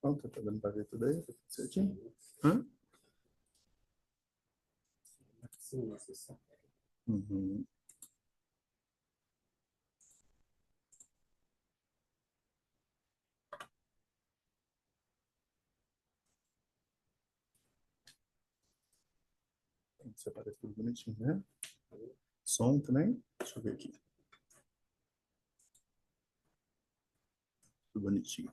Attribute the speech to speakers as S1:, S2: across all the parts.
S1: Pronto, tá dando para ver tudo aí? Tá tudo certinho? Hã?
S2: Sim, necessário.
S1: Uhum. Você aparece tudo bonitinho, né? Som também? Deixa eu ver aqui. Tudo bonitinho.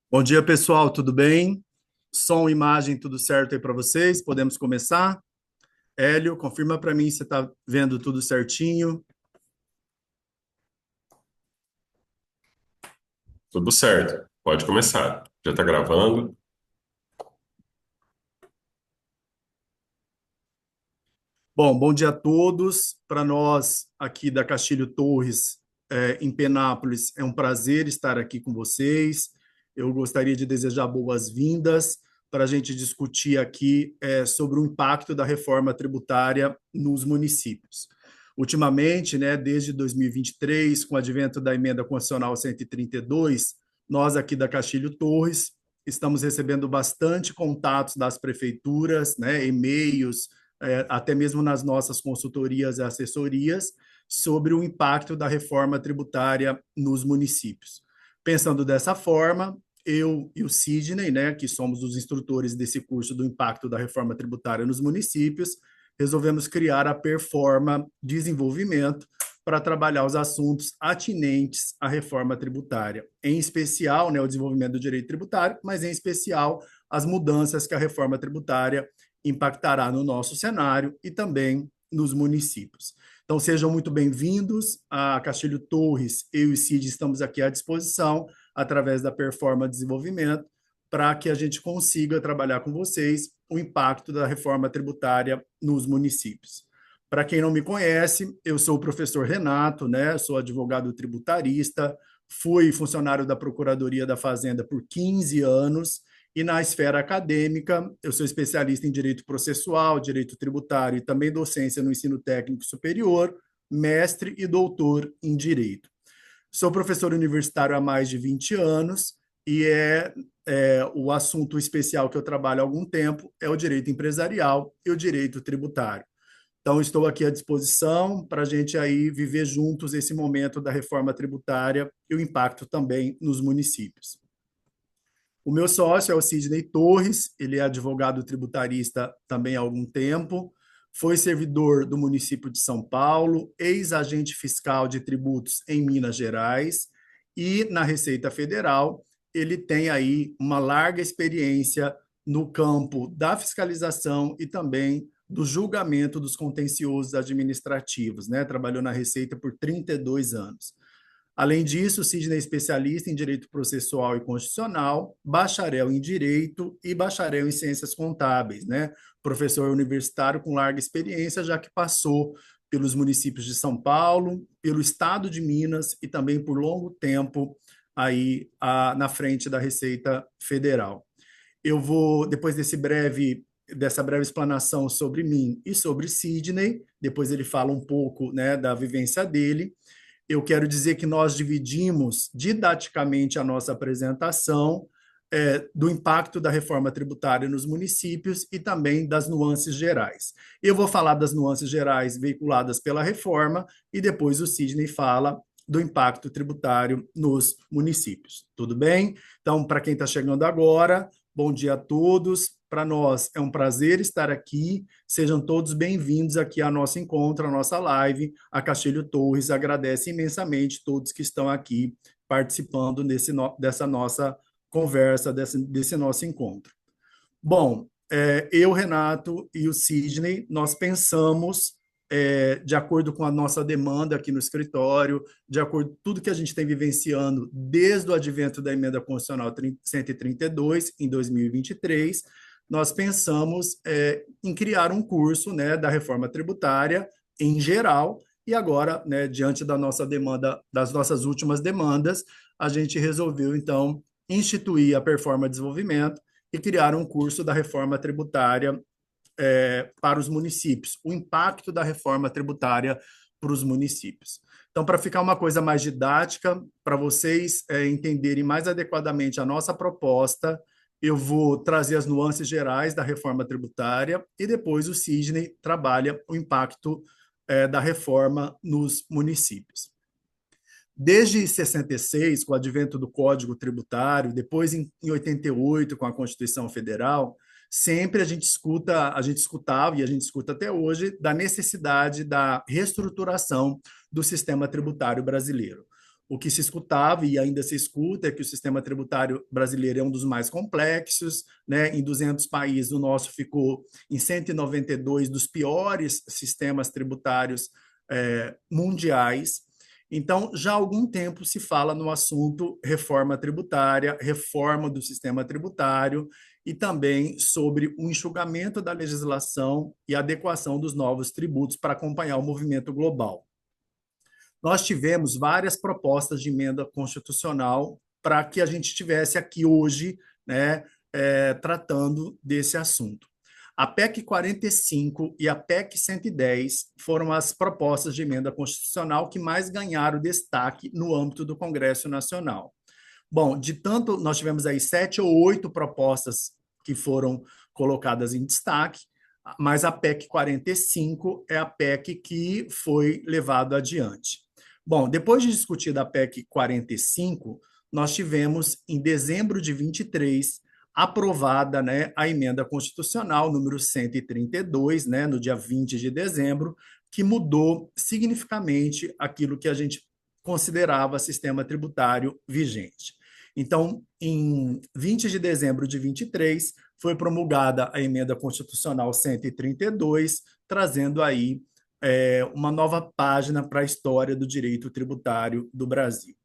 S1: Bom dia, pessoal, tudo bem? Som, imagem, tudo certo aí para vocês? Podemos começar? Hélio, confirma para mim se você está vendo tudo certinho.
S3: Tudo certo, pode começar. Já está gravando?
S1: Bom dia a todos. Para nós aqui da Castilho Torres, em Penápolis, é um prazer estar aqui com vocês. Eu gostaria de desejar boas-vindas para a gente discutir aqui sobre o impacto da reforma tributária nos municípios. Ultimamente, né, desde 2023, com o advento da emenda constitucional 132, nós aqui da Castilho Torres estamos recebendo bastante contatos das prefeituras, né, e-mails, até mesmo nas nossas consultorias e assessorias, sobre o impacto da reforma tributária nos municípios. Pensando dessa forma, eu e o Sidney, né, que somos os instrutores desse curso do impacto da reforma tributária nos municípios, resolvemos criar a Performa Desenvolvimento para trabalhar os assuntos atinentes à reforma tributária, em especial, né, o desenvolvimento do direito tributário, mas em especial as mudanças que a reforma tributária impactará no nosso cenário e também nos municípios. Então, sejam muito bem-vindos a Castilho Torres. Eu e o Cid estamos aqui à disposição, através da Performa Desenvolvimento, para que a gente consiga trabalhar com vocês o impacto da reforma tributária nos municípios. Para quem não me conhece, eu sou o professor Renato, né? Sou advogado tributarista, fui funcionário da Procuradoria da Fazenda por 15 anos, e na esfera acadêmica, eu sou especialista em direito processual, direito tributário e também docência no ensino técnico superior, mestre e doutor em direito. Sou professor universitário há mais de 20 anos e o assunto especial que eu trabalho há algum tempo é o direito empresarial e o direito tributário. Então, estou aqui à disposição para a gente aí viver juntos esse momento da reforma tributária e o impacto também nos municípios. O meu sócio é o Sidney Torres, ele é advogado tributarista também há algum tempo, foi servidor do município de São Paulo, ex-agente fiscal de tributos em Minas Gerais e na Receita Federal. Ele tem aí uma larga experiência no campo da fiscalização e também do julgamento dos contenciosos administrativos, né? Trabalhou na Receita por 32 anos. Além disso, Sidney é especialista em Direito Processual e Constitucional, bacharel em Direito e bacharel em Ciências Contábeis, né? Professor universitário com larga experiência, já que passou pelos municípios de São Paulo, pelo estado de Minas e também por longo tempo aí na frente da Receita Federal. Eu vou, depois dessa breve explanação sobre mim e sobre Sidney, depois ele fala um pouco, né, da vivência dele. Eu quero dizer que nós dividimos didaticamente a nossa apresentação. do impacto da reforma tributária nos municípios e também das nuances gerais. Eu vou falar das nuances gerais veiculadas pela reforma e depois o Sidney fala do impacto tributário nos municípios. Tudo bem? Então, para quem está chegando agora, bom dia a todos. Para nós é um prazer estar aqui. Sejam todos bem-vindos aqui ao nosso encontro, à nossa live. A Castilho Torres agradece imensamente todos que estão aqui participando dessa nossa conversa, desse nosso encontro. Bom, eu, Renato e o Sidney, nós pensamos, de acordo com a nossa demanda aqui no escritório, de acordo com tudo que a gente tem vivenciando desde o advento da emenda constitucional 132, em 2023, nós pensamos em criar um curso, né, da reforma tributária em geral, e agora, né, diante da nossa demanda, das nossas últimas demandas, a gente resolveu, então, instituir a Performa Desenvolvimento e criar um curso da reforma tributária para os municípios, o impacto da reforma tributária para os municípios. Então, para ficar uma coisa mais didática, para vocês entenderem mais adequadamente a nossa proposta, eu vou trazer as nuances gerais da reforma tributária e depois o Sidney trabalha o impacto da reforma nos municípios. Desde 66, com o advento do Código Tributário, depois em 88, com a Constituição Federal, sempre a gente escutava e a gente escuta até hoje da necessidade da reestruturação do sistema tributário brasileiro. O que se escutava e ainda se escuta é que o sistema tributário brasileiro é um dos mais complexos, né? Em 200 países, o nosso ficou em 192 dos piores sistemas tributários mundiais. Então, já há algum tempo se fala no assunto reforma tributária, reforma do sistema tributário e também sobre o enxugamento da legislação e adequação dos novos tributos para acompanhar o movimento global. Nós tivemos várias propostas de emenda constitucional para que a gente estivesse aqui hoje, né, tratando desse assunto. A PEC 45 e a PEC 110 foram as propostas de emenda constitucional que mais ganharam destaque no âmbito do Congresso Nacional. Bom, de tanto, nós tivemos aí 7 ou 8 propostas que foram colocadas em destaque, mas a PEC 45 é a PEC que foi levada adiante. Bom, depois de discutir da PEC 45, nós tivemos, em dezembro de 23, aprovada, né, a emenda constitucional número 132, né, no dia 20 de dezembro, que mudou significativamente aquilo que a gente considerava sistema tributário vigente. Então, em 20 de dezembro de 23, foi promulgada a emenda constitucional 132, trazendo aí uma nova página para a história do direito tributário do Brasil.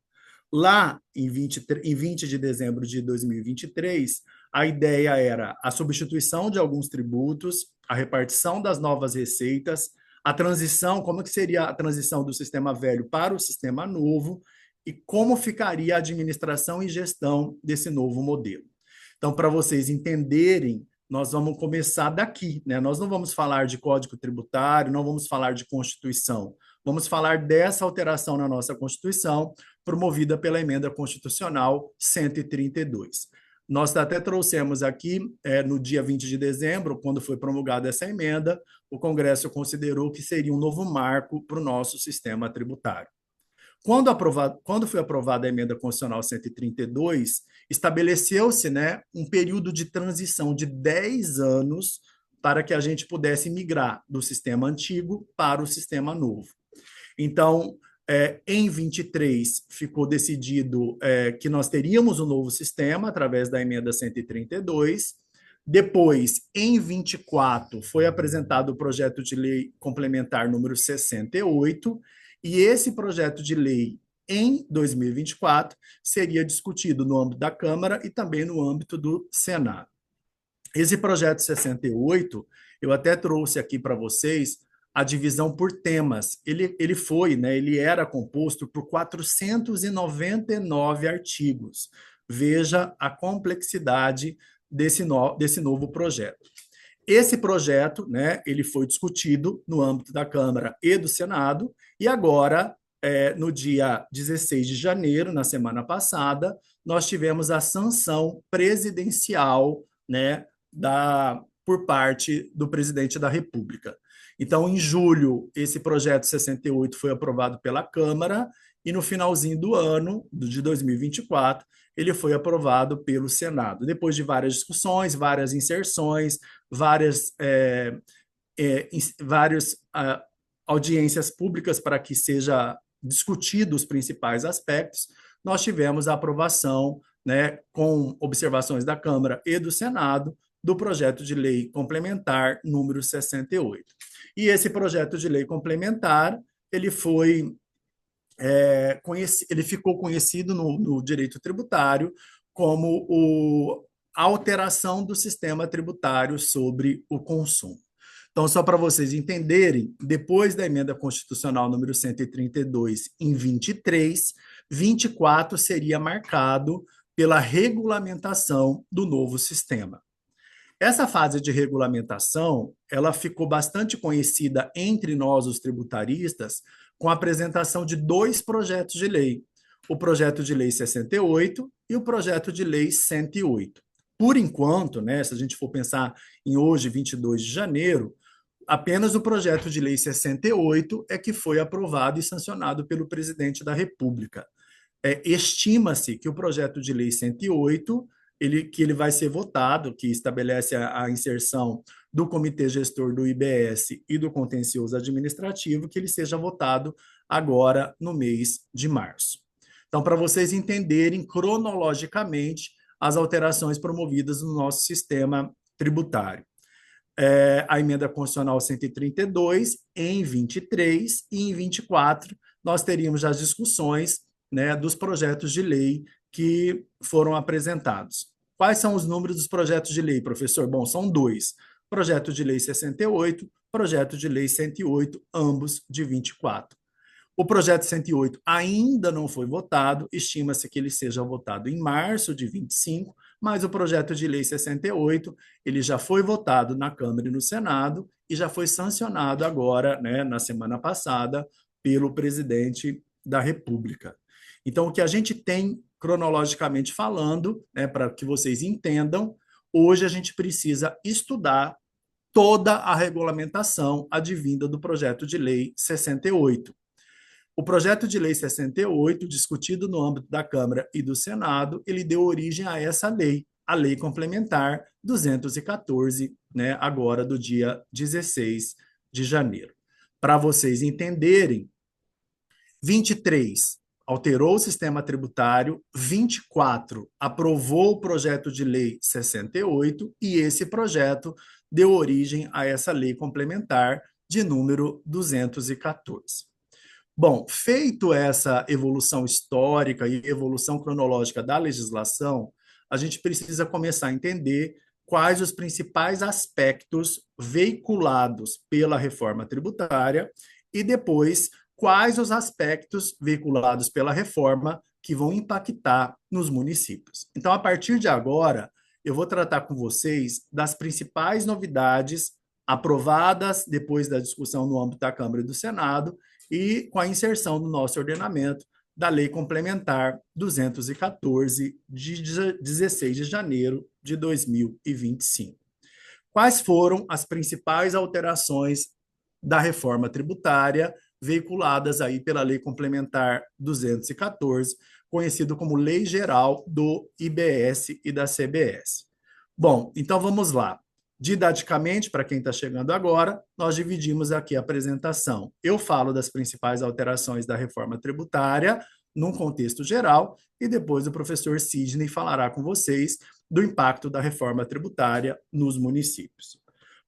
S1: Lá, em 20 de dezembro de 2023, a ideia era a substituição de alguns tributos, a repartição das novas receitas, a transição, como que seria a transição do sistema velho para o sistema novo e como ficaria a administração e gestão desse novo modelo. Então, para vocês entenderem, nós vamos começar daqui, né? Nós não vamos falar de Código Tributário, não vamos falar de Constituição, vamos falar dessa alteração na nossa Constituição, promovida pela Emenda Constitucional 132. Nós até trouxemos aqui, no dia 20 de dezembro, quando foi promulgada essa emenda, o Congresso considerou que seria um novo marco para o nosso sistema tributário. Quando foi aprovada a Emenda Constitucional 132, estabeleceu-se, né, um período de transição de 10 anos para que a gente pudesse migrar do sistema antigo para o sistema novo. Então, em 23, ficou decidido que nós teríamos um novo sistema através da emenda 132. Depois, em 24, foi apresentado o projeto de lei complementar número 68, e esse projeto de lei, em 2024, seria discutido no âmbito da Câmara e também no âmbito do Senado. Esse projeto 68, eu até trouxe aqui para vocês a divisão por temas. Ele foi, né, ele era composto por 499 artigos. Veja a complexidade desse novo projeto. Esse projeto, né, ele foi discutido no âmbito da Câmara e do Senado, e agora no dia 16 de janeiro, na semana passada, nós tivemos a sanção presidencial, né, por parte do presidente da República. Então, em julho, esse projeto 68 foi aprovado pela Câmara e no finalzinho do ano, de 2024, ele foi aprovado pelo Senado. Depois de várias discussões, várias inserções, várias audiências públicas para que seja discutido os principais aspectos, nós tivemos a aprovação, né, com observações da Câmara e do Senado, do projeto de lei complementar número 68. E esse projeto de lei complementar, ele ficou conhecido no direito tributário como a alteração do sistema tributário sobre o consumo. Então, só para vocês entenderem, depois da emenda constitucional número 132, em 23, 24 seria marcado pela regulamentação do novo sistema. Essa fase de regulamentação, ela ficou bastante conhecida entre nós, os tributaristas, com a apresentação de dois projetos de lei, o projeto de lei 68 e o projeto de lei 108. Por enquanto, né, se a gente for pensar em hoje, 22 de janeiro, apenas o projeto de lei 68 é que foi aprovado e sancionado pelo presidente da República. Estima-se que o projeto de lei 108 que ele vai ser votado, que estabelece a inserção do Comitê Gestor do IBS e do Contencioso Administrativo, que ele seja votado agora no mês de março. Então, para vocês entenderem cronologicamente as alterações promovidas no nosso sistema tributário. A emenda constitucional 132 em 23 e em 24 nós teríamos as discussões, né, dos projetos de lei que foram apresentados. Quais são os números dos projetos de lei, professor? Bom, são dois. Projeto de lei 68, projeto de lei 108, ambos de 24. O projeto 108 ainda não foi votado, estima-se que ele seja votado em março de 25, mas o projeto de lei 68, ele já foi votado na Câmara e no Senado e já foi sancionado agora, né, na semana passada, pelo presidente da República. Então, o que a gente tem, cronologicamente falando, né, para que vocês entendam, hoje a gente precisa estudar toda a regulamentação advinda do projeto de lei 68. O projeto de lei 68, discutido no âmbito da Câmara e do Senado, ele deu origem a essa lei, a Lei Complementar 214, né, agora do dia 16 de janeiro. Para vocês entenderem, 23 alterou o sistema tributário, 24 aprovou o projeto de lei 68 e esse projeto deu origem a essa lei complementar de número 214. Bom, feito essa evolução histórica e evolução cronológica da legislação, a gente precisa começar a entender quais os principais aspectos veiculados pela reforma tributária e depois quais os aspectos veiculados pela reforma que vão impactar nos municípios. Então, a partir de agora, eu vou tratar com vocês das principais novidades aprovadas depois da discussão no âmbito da Câmara e do Senado e com a inserção no nosso ordenamento da Lei Complementar 214, de 16 de janeiro de 2025. Quais foram as principais alterações da reforma tributária veiculadas aí pela Lei Complementar 214, conhecido como Lei Geral do IBS e da CBS? Bom, então vamos lá. Didaticamente, para quem está chegando agora, nós dividimos aqui a apresentação. Eu falo das principais alterações da reforma tributária, num contexto geral, e depois o professor Sidney falará com vocês do impacto da reforma tributária nos municípios.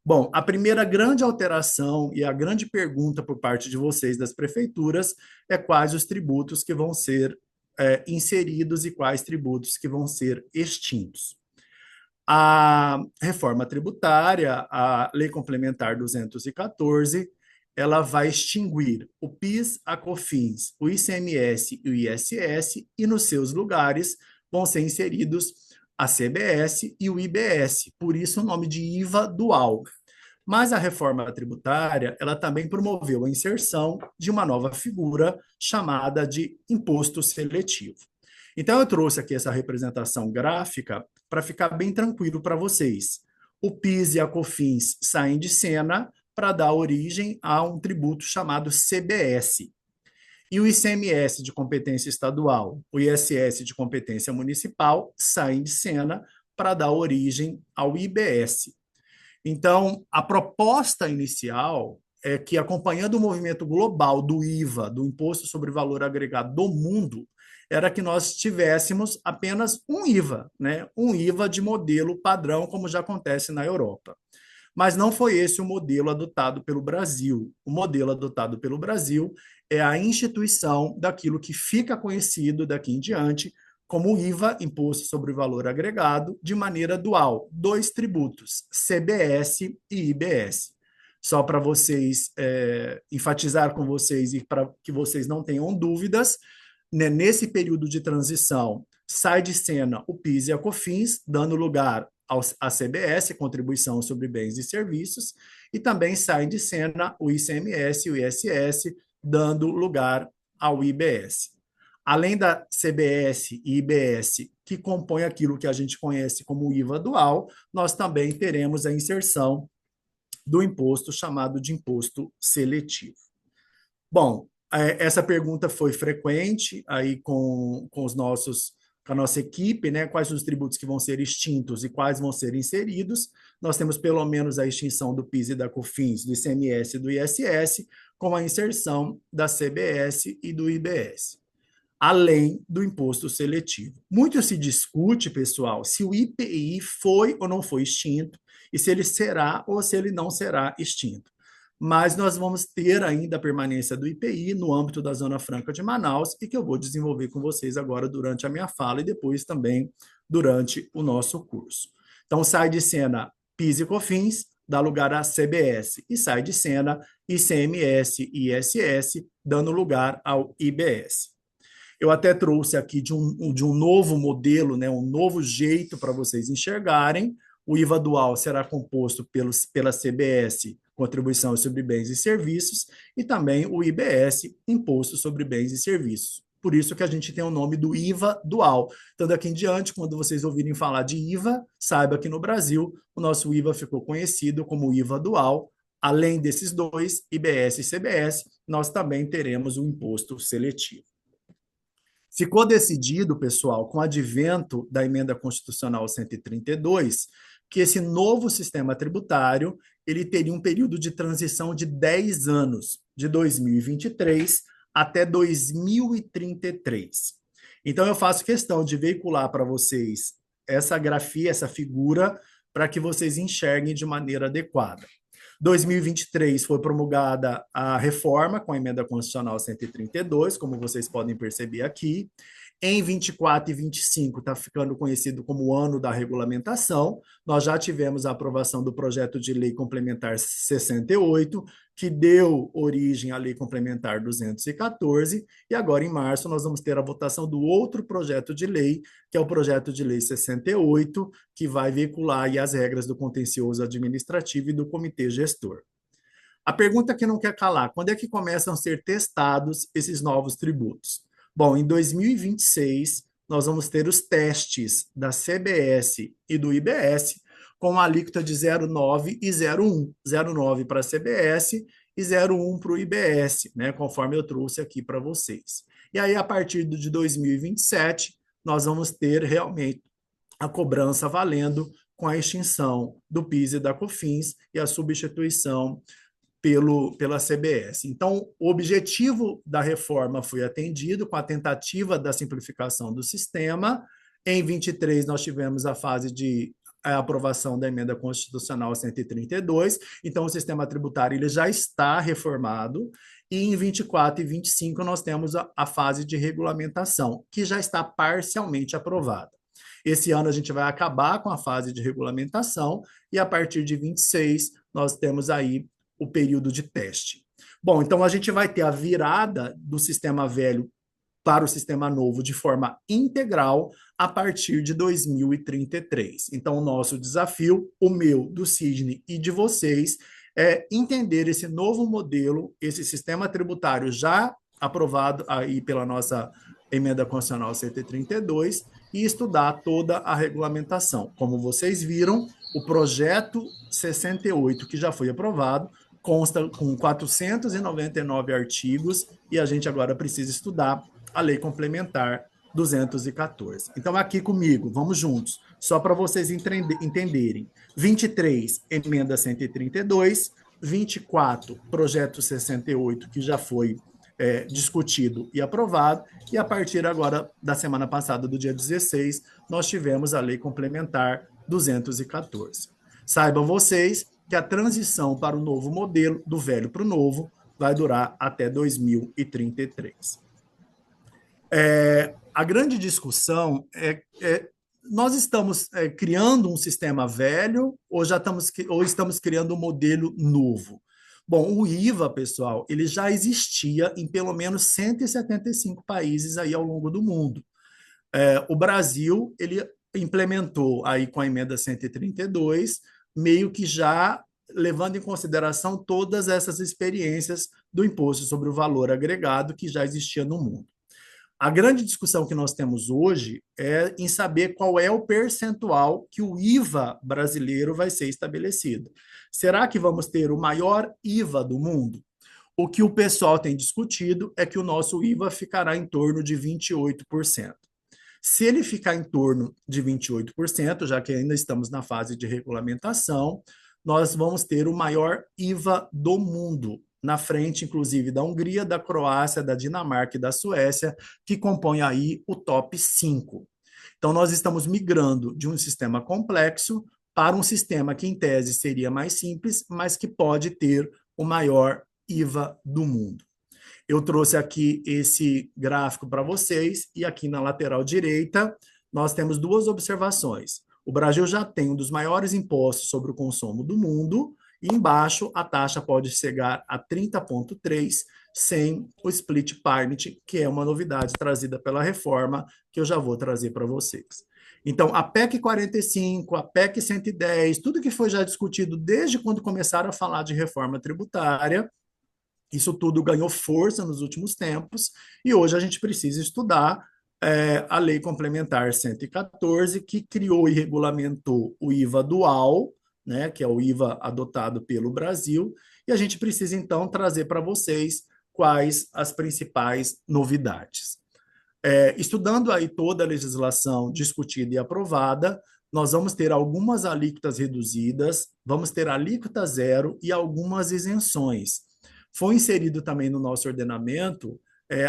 S1: Bom, a primeira grande alteração e a grande pergunta por parte de vocês das prefeituras é quais os tributos que vão ser inseridos e quais tributos que vão ser extintos. A reforma tributária, a Lei Complementar 214, ela vai extinguir o PIS, a COFINS, o ICMS e o ISS, e nos seus lugares vão ser inseridos a CBS e o IBS, por isso o nome de IVA dual. Mas a reforma tributária, ela também promoveu a inserção de uma nova figura chamada de imposto seletivo. Então, eu trouxe aqui essa representação gráfica para ficar bem tranquilo para vocês. O PIS e a COFINS saem de cena para dar origem a um tributo chamado CBS. E o ICMS de competência estadual, o ISS de competência municipal saem de cena para dar origem ao IBS. Então, a proposta inicial é que, acompanhando o movimento global do IVA, do Imposto sobre Valor Agregado do mundo, era que nós tivéssemos apenas um IVA, né? Um IVA de modelo padrão, como já acontece na Europa. Mas não foi esse o modelo adotado pelo Brasil. O modelo adotado pelo Brasil é a instituição daquilo que fica conhecido daqui em diante como IVA, Imposto sobre o Valor Agregado, de maneira dual, dois tributos, CBS e IBS. Só para vocês enfatizar com vocês e para que vocês não tenham dúvidas, né, nesse período de transição, sai de cena o PIS e a COFINS, dando lugar à CBS, Contribuição sobre Bens e Serviços, e também saem de cena o ICMS e o ISS, dando lugar ao IBS. Além da CBS e IBS, que compõe aquilo que a gente conhece como IVA dual, nós também teremos a inserção do imposto chamado de imposto seletivo. Bom, essa pergunta foi frequente aí com a nossa equipe, né? Quais os tributos que vão ser extintos e quais vão ser inseridos. Nós temos pelo menos a extinção do PIS e da COFINS, do ICMS e do ISS, com a inserção da CBS e do IBS, além do imposto seletivo. Muito se discute, pessoal, se o IPI foi ou não foi extinto e se ele será ou se ele não será extinto. Mas nós vamos ter ainda a permanência do IPI no âmbito da Zona Franca de Manaus e que eu vou desenvolver com vocês agora durante a minha fala e depois também durante o nosso curso. Então, sai de cena PIS e COFINS, dá lugar a CBS, e sai de cena ICMS e ISS, dando lugar ao IBS. Eu até trouxe aqui de um novo modelo, né, um novo jeito para vocês enxergarem. O IVA dual será composto pela CBS, Contribuição sobre Bens e Serviços, e também o IBS, Imposto sobre Bens e Serviços. Por isso que a gente tem o nome do IVA dual. Então, daqui em diante, quando vocês ouvirem falar de IVA, saiba que no Brasil o nosso IVA ficou conhecido como IVA dual. Além desses dois, IBS e CBS, nós também teremos o imposto seletivo. Ficou decidido, pessoal, com o advento da Emenda Constitucional 132, que esse novo sistema tributário ele teria um período de transição de 10 anos, de 2023 até 2033. Então, eu faço questão de veicular para vocês essa grafia, essa figura, para que vocês enxerguem de maneira adequada. 2023 foi promulgada a reforma com a Emenda Constitucional 132, como vocês podem perceber aqui. Em 24 e 25 está ficando conhecido como o ano da regulamentação. Nós já tivemos a aprovação do projeto de lei complementar 68, que deu origem à lei complementar 214, e agora em março nós vamos ter a votação do outro projeto de lei, que é o projeto de lei 68, que vai veicular aí as regras do contencioso administrativo e do comitê gestor. A pergunta que não quer calar: quando é que começam a ser testados esses novos tributos? Bom, em 2026, nós vamos ter os testes da CBS e do IBS com a alíquota de 0,9 e 0,1. 0,9 para a CBS e 0,1 para o IBS, né, conforme eu trouxe aqui para vocês. E aí, a partir de 2027, nós vamos ter realmente a cobrança valendo com a extinção do PIS e da COFINS e a substituição pela CBS. Então, o objetivo da reforma foi atendido com a tentativa da simplificação do sistema. Em 23, nós tivemos a fase de aprovação da Emenda Constitucional 132, então o sistema tributário ele já está reformado, e em 24 e 25 nós temos a fase de regulamentação, que já está parcialmente aprovada. Esse ano a gente vai acabar com a fase de regulamentação, e a partir de 26 nós temos aí o período de teste. Bom, então a gente vai ter a virada do sistema velho para o sistema novo de forma integral a partir de 2033. Então, o nosso desafio, o meu, do Sidney e de vocês, é entender esse novo modelo, esse sistema tributário já aprovado aí pela nossa emenda constitucional 132 e estudar toda a regulamentação. Como vocês viram, o projeto 68, que já foi aprovado, consta com 499 artigos e a gente agora precisa estudar a lei complementar 214. Então, aqui comigo, vamos juntos, só para vocês entenderem. 23, emenda 132, 24, projeto 68, que já foi discutido e aprovado, e a partir agora da semana passada, do dia 16, nós tivemos a lei complementar 214. Saibam vocês que a transição para o novo modelo, do velho para o novo, vai durar até 2033. A grande discussão nós estamos criando um sistema velho ou estamos criando um modelo novo? Bom, o IVA, pessoal, ele já existia em pelo menos 175 países aí ao longo do mundo. O Brasil, ele implementou aí com a emenda 132, meio que já levando em consideração todas essas experiências do imposto sobre o valor agregado que já existia no mundo. A grande discussão que nós temos hoje é em saber qual é o percentual que o IVA brasileiro vai ser estabelecido. Será que vamos ter o maior IVA do mundo? O que o pessoal tem discutido é que o nosso IVA ficará em torno de 28%. Se ele ficar em torno de 28%, já que ainda estamos na fase de regulamentação, nós vamos ter o maior IVA do mundo, na frente, inclusive, da Hungria, da Croácia, da Dinamarca e da Suécia, que compõem aí o top 5. Então, nós estamos migrando de um sistema complexo para um sistema que, em tese, seria mais simples, mas que pode ter o maior IVA do mundo. Eu trouxe aqui esse gráfico para vocês, e aqui na lateral direita, nós temos duas observações. O Brasil já tem um dos maiores impostos sobre o consumo do mundo, e embaixo a taxa pode chegar a 30,3% sem o split payment, que é uma novidade trazida pela reforma, que eu já vou trazer para vocês. Então, a PEC 45, a PEC 110, tudo que foi já discutido desde quando começaram a falar de reforma tributária, isso tudo ganhou força nos últimos tempos, e hoje a gente precisa estudar a Lei Complementar 114, que criou e regulamentou o IVA dual, né, que é o IVA adotado pelo Brasil, e a gente precisa, então, trazer para vocês quais as principais novidades. Estudando aí toda a legislação discutida e aprovada, nós vamos ter algumas alíquotas reduzidas, vamos ter alíquota zero e algumas isenções. Foi inserido também no nosso ordenamento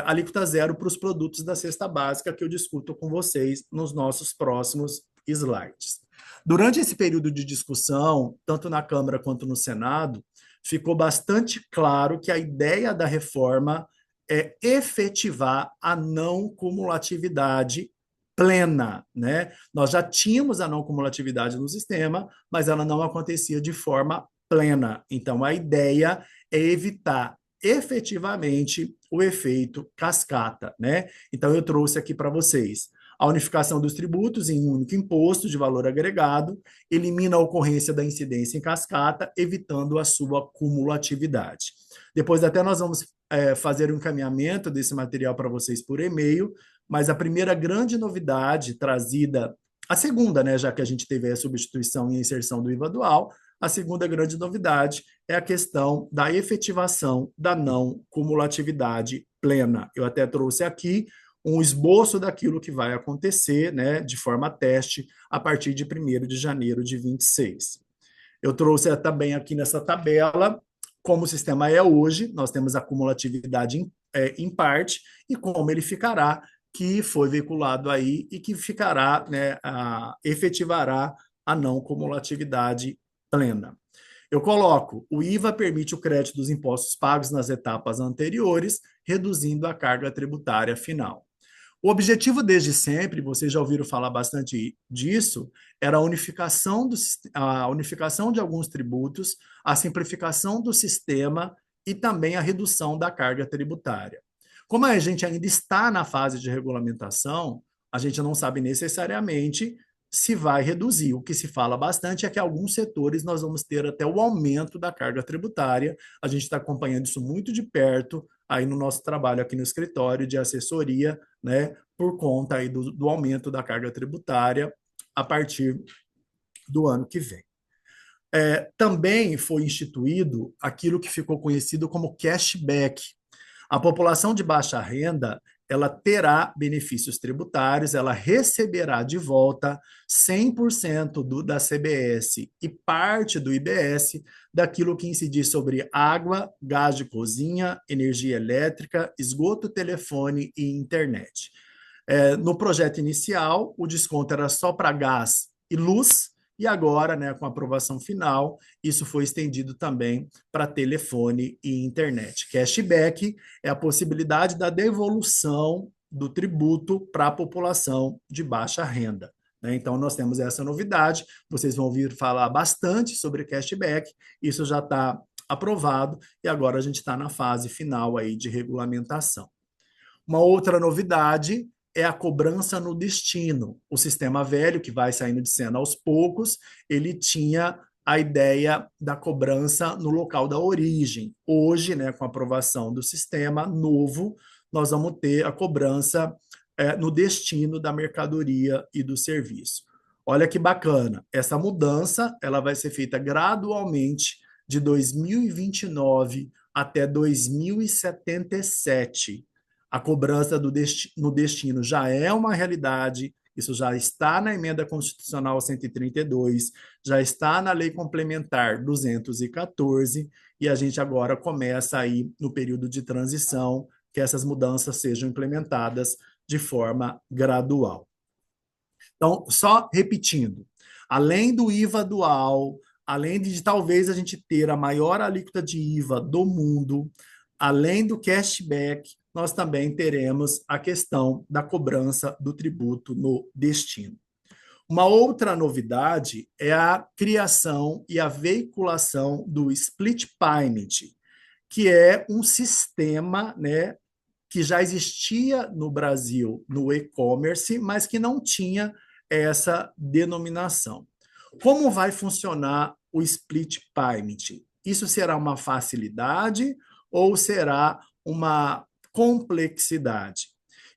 S1: alíquota zero para os produtos da cesta básica, que eu discuto com vocês nos nossos próximos slides. Durante esse período de discussão, tanto na Câmara quanto no Senado, ficou bastante claro que a ideia da reforma é efetivar a não cumulatividade plena, né? Nós já tínhamos a não cumulatividade no sistema, mas ela não acontecia de forma plena. Então, a ideia é evitar efetivamente o efeito cascata, né? Então, eu trouxe aqui para vocês a unificação dos tributos em um único imposto de valor agregado, elimina a ocorrência da incidência em cascata, evitando a sua cumulatividade. Depois até nós vamos fazer um encaminhamento desse material para vocês por e-mail, mas a primeira grande novidade trazida, a segunda, né, já que a gente teve a substituição e a inserção do IVA dual, a segunda grande novidade é a questão da efetivação da não cumulatividade plena. Eu até trouxe aqui um esboço daquilo que vai acontecer, né, de forma teste, a partir de 1º de janeiro de 26. Eu trouxe também aqui nessa tabela como o sistema é hoje, nós temos a cumulatividade em parte, e como ele ficará, que foi veiculado aí, e que ficará, né, efetivará a não cumulatividade plena. Eu coloco, o IVA permite o crédito dos impostos pagos nas etapas anteriores, reduzindo a carga tributária final. O objetivo desde sempre, vocês já ouviram falar bastante disso, era a unificação de alguns tributos, a simplificação do sistema e também a redução da carga tributária. Como a gente ainda está na fase de regulamentação, a gente não sabe necessariamente se vai reduzir. O que se fala bastante é que alguns setores nós vamos ter até o aumento da carga tributária. A gente está acompanhando isso muito de perto aí no nosso trabalho aqui no escritório de assessoria, né, por conta aí do aumento da carga tributária a partir do ano que vem. Também foi instituído aquilo que ficou conhecido como cashback. A população de baixa renda, ela terá benefícios tributários, ela receberá de volta 100% da CBS e parte do IBS daquilo que incidir sobre água, gás de cozinha, energia elétrica, esgoto, telefone e internet. No projeto inicial, o desconto era só para gás e luz, e agora, né, com a aprovação final, isso foi estendido também para telefone e internet. Cashback é a possibilidade da devolução do tributo para a população de baixa renda. Né? Então, nós temos essa novidade. Vocês vão ouvir falar bastante sobre cashback. Isso já está aprovado e agora a gente está na fase final aí de regulamentação. Uma outra novidade é a cobrança no destino. O sistema velho, que vai saindo de cena aos poucos, ele tinha a ideia da cobrança no local da origem. Hoje, né, com a aprovação do sistema novo, nós vamos ter a cobrança no destino da mercadoria e do serviço. Olha que bacana, essa mudança ela vai ser feita gradualmente de 2029 até 2077. A cobrança no destino já é uma realidade, isso já está na emenda constitucional 132, já está na lei complementar 214, e a gente agora começa aí no período de transição, que essas mudanças sejam implementadas de forma gradual. Então, só repetindo, além do IVA dual, além de talvez a gente ter a maior alíquota de IVA do mundo, além do cashback, nós também teremos a questão da cobrança do tributo no destino. Uma outra novidade é a criação e a veiculação do split payment, que é um sistema, né, que já existia no Brasil no e-commerce, mas que não tinha essa denominação. Como vai funcionar o split payment? Isso será uma facilidade ou será uma complexidade?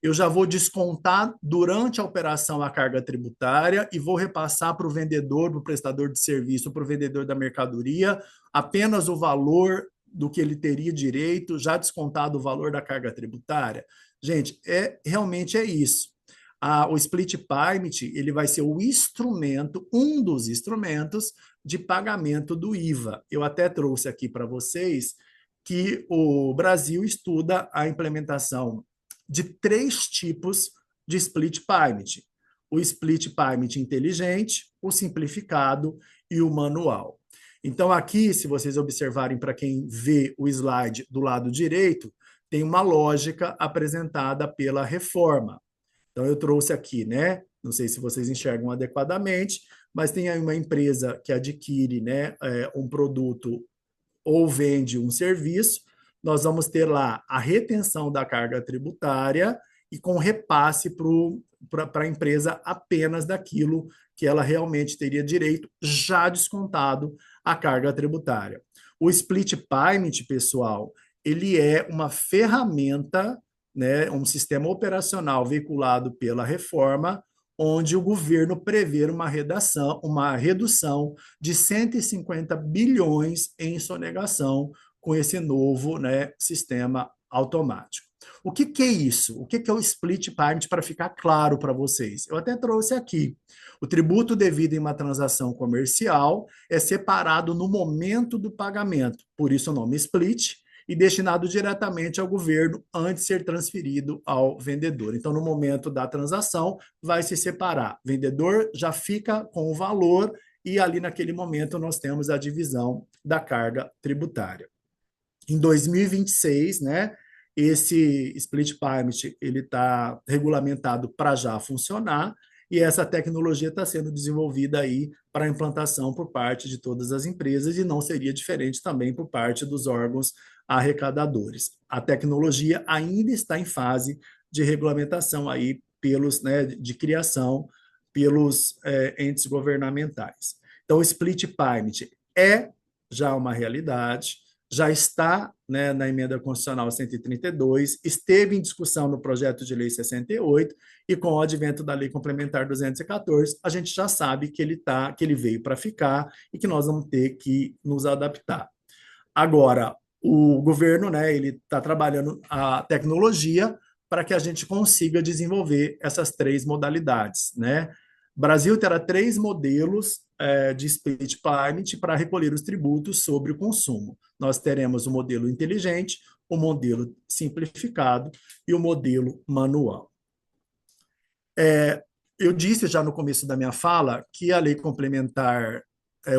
S1: Eu já vou descontar durante a operação a carga tributária e vou repassar para o vendedor, para o prestador de serviço, para o vendedor da mercadoria, apenas o valor do que ele teria direito, já descontado o valor da carga tributária. Gente, realmente é isso. O split payment ele vai ser o instrumento, um dos instrumentos de pagamento do IVA. Eu até trouxe aqui para vocês que o Brasil estuda a implementação de 3 tipos de split payment: o split payment inteligente, o simplificado e o manual. Então, aqui, se vocês observarem para quem vê o slide do lado direito, tem uma lógica apresentada pela reforma. Então, eu trouxe aqui, né? Não sei se vocês enxergam adequadamente, mas tem aí uma empresa que adquire, né, um produto ou vende um serviço, nós vamos ter lá a retenção da carga tributária e com repasse para a empresa apenas daquilo que ela realmente teria direito, já descontado a carga tributária. O split payment, pessoal, ele é uma ferramenta, né, um sistema operacional veiculado pela reforma, onde o governo prevê uma redução de 150 bilhões em sonegação com esse novo, né, sistema automático. O que é isso? O que é o split payment, para ficar claro para vocês? Eu até trouxe aqui. O tributo devido em uma transação comercial é separado no momento do pagamento, por isso o nome split, e destinado diretamente ao governo antes de ser transferido ao vendedor. Então, no momento da transação, vai se separar. O vendedor já fica com o valor e ali naquele momento nós temos a divisão da carga tributária. Em 2026, né, esse split payment ele está regulamentado para já funcionar e essa tecnologia está sendo desenvolvida aí para implantação por parte de todas as empresas, e não seria diferente também por parte dos órgãos arrecadadores. A tecnologia ainda está em fase de regulamentação aí pelos, né, de criação pelos entes governamentais. Então, o split payment é já uma realidade, já está, né, na emenda constitucional 132, esteve em discussão no projeto de lei 68, e com o advento da lei complementar 214, a gente já sabe que ele veio para ficar e que nós vamos ter que nos adaptar. Agora, o governo, né, ele está trabalhando a tecnologia para que a gente consiga desenvolver essas três modalidades, né? O Brasil terá três modelos de split payment para recolher os tributos sobre o consumo. Nós teremos o modelo inteligente, o modelo simplificado e o modelo manual. Eu disse já no começo da minha fala que a lei complementar,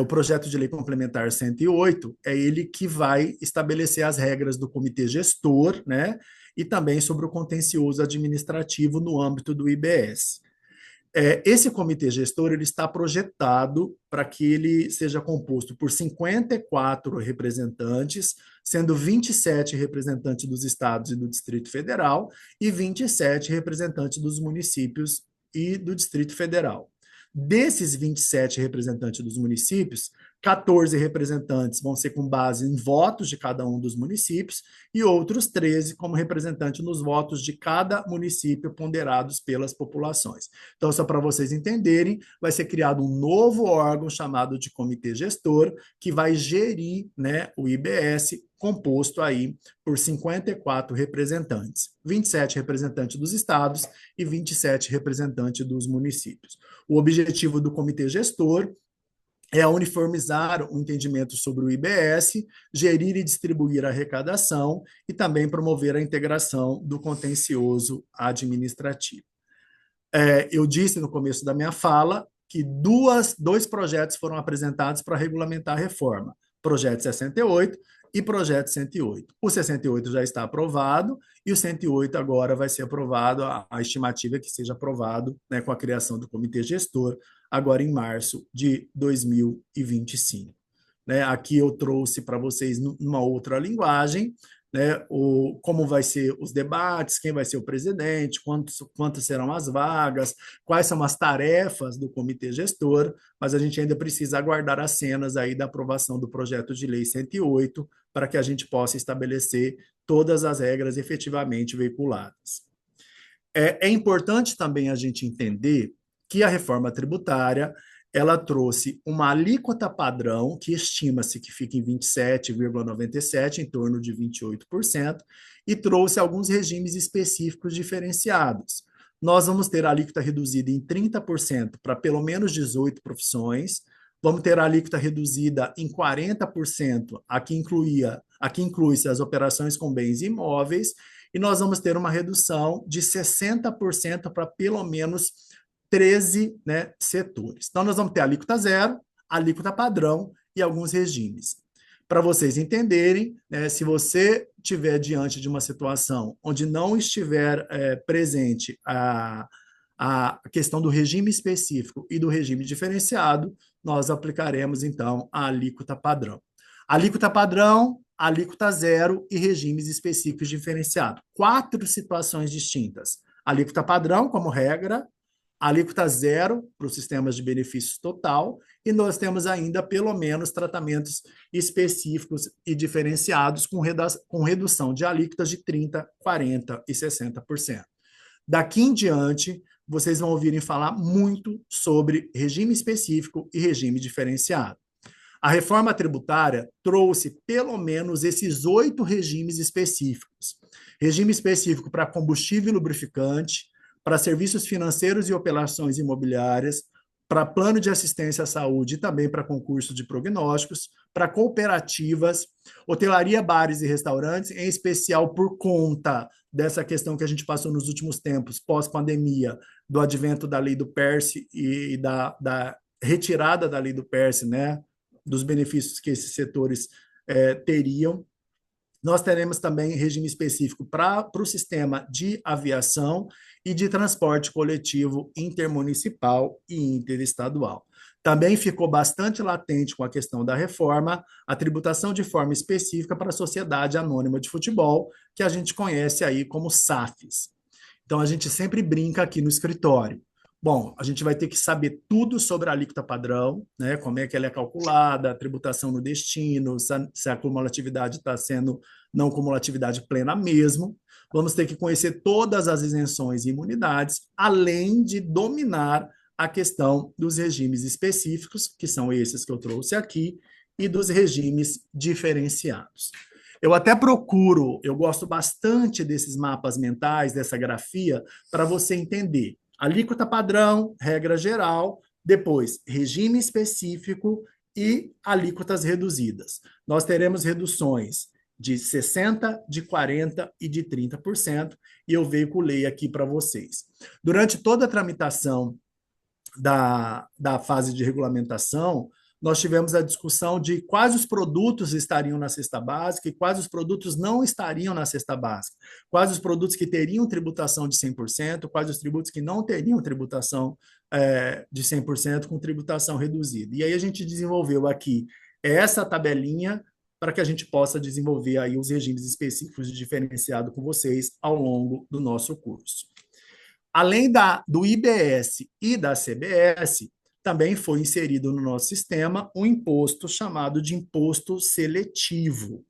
S1: o projeto de lei complementar 108, é ele que vai estabelecer as regras do comitê gestor, né, e também sobre o contencioso administrativo no âmbito do IBS. Esse comitê gestor ele está projetado para que ele seja composto por 54 representantes, sendo 27 representantes dos estados e do Distrito Federal e 27 representantes dos municípios e do Distrito Federal. Desses 27 representantes dos municípios, 14 representantes vão ser com base em votos de cada um dos municípios e outros 13 como representante nos votos de cada município ponderados pelas populações. Então, só para vocês entenderem, vai ser criado um novo órgão chamado de comitê gestor, que vai gerir, né, o IBS, composto aí por 54 representantes, 27 representantes dos estados e 27 representantes dos municípios. O objetivo do comitê gestor é uniformizar o entendimento sobre o IBS, gerir e distribuir a arrecadação e também promover a integração do contencioso administrativo. Eu disse no começo da minha fala que dois projetos foram apresentados para regulamentar a reforma, projeto 68 e projeto 108. O 68 já está aprovado e o 108 agora vai ser aprovado, a estimativa é que seja aprovado, né, com a criação do comitê gestor, agora em março de 2025. Né, aqui eu trouxe para vocês numa outra linguagem, né, como vai ser os debates, quem vai ser o presidente, quantas serão as vagas, quais são as tarefas do comitê gestor, mas a gente ainda precisa aguardar as cenas aí da aprovação do projeto de lei 108 para que a gente possa estabelecer todas as regras efetivamente veiculadas. É importante também a gente entender que a reforma tributária ela trouxe uma alíquota padrão, que estima-se que fica em 27,97%, em torno de 28%, e trouxe alguns regimes específicos diferenciados. Nós vamos ter a alíquota reduzida em 30% para pelo menos 18 profissões, vamos ter a alíquota reduzida em 40%, aqui inclui-se as operações com bens imóveis, e nós vamos ter uma redução de 60% para pelo menos 13, né, setores. Então, nós vamos ter alíquota zero, alíquota padrão e alguns regimes. Para vocês entenderem, né, se você estiver diante de uma situação onde não estiver presente a questão do regime específico e do regime diferenciado, nós aplicaremos, então, a alíquota padrão. Alíquota padrão, alíquota zero e regimes específicos diferenciados. 4 situações distintas. Alíquota padrão, como regra, alíquota zero para os sistemas de benefícios total, e nós temos ainda, pelo menos, tratamentos específicos e diferenciados com redução de alíquotas de 30%, 40% e 60%. Daqui em diante, vocês vão ouvirem falar muito sobre regime específico e regime diferenciado. A reforma tributária trouxe pelo menos esses 8 regimes específicos. Regime específico para combustível e lubrificante, para serviços financeiros e operações imobiliárias, para plano de assistência à saúde e também para concurso de prognósticos, para cooperativas, hotelaria, bares e restaurantes, em especial por conta dessa questão que a gente passou nos últimos tempos, pós-pandemia, do advento da lei do PERSE e da retirada da lei do PERSE, né, dos benefícios que esses setores teriam. Nós teremos também regime específico para o sistema de aviação e de transporte coletivo intermunicipal e interestadual. Também ficou bastante latente com a questão da reforma a tributação de forma específica para a Sociedade Anônima de Futebol, que a gente conhece aí como SAFs. Então, a gente sempre brinca aqui no escritório. Bom, a gente vai ter que saber tudo sobre a alíquota padrão, né? Como é que ela é calculada, a tributação no destino, se a cumulatividade está sendo não cumulatividade plena mesmo. Vamos ter que conhecer todas as isenções e imunidades, além de dominar a questão dos regimes específicos, que são esses que eu trouxe aqui, e dos regimes diferenciados. Eu até procuro, eu gosto bastante desses mapas mentais, dessa grafia, para você entender. Alíquota padrão, regra geral, depois regime específico e alíquotas reduzidas. Nós teremos reduções de 60%, de 40% e de 30%, e eu veiculei aqui para vocês. Durante toda a tramitação da fase de regulamentação, nós tivemos a discussão de quais os produtos estariam na cesta básica e quais os produtos não estariam na cesta básica, quais os produtos que teriam tributação de 100%, quais os tributos que não teriam tributação de 100% com tributação reduzida. E aí a gente desenvolveu aqui essa tabelinha para que a gente possa desenvolver aí os regimes específicos de diferenciado com vocês ao longo do nosso curso. Além do IBS e da CBS, também foi inserido no nosso sistema um imposto chamado de imposto seletivo.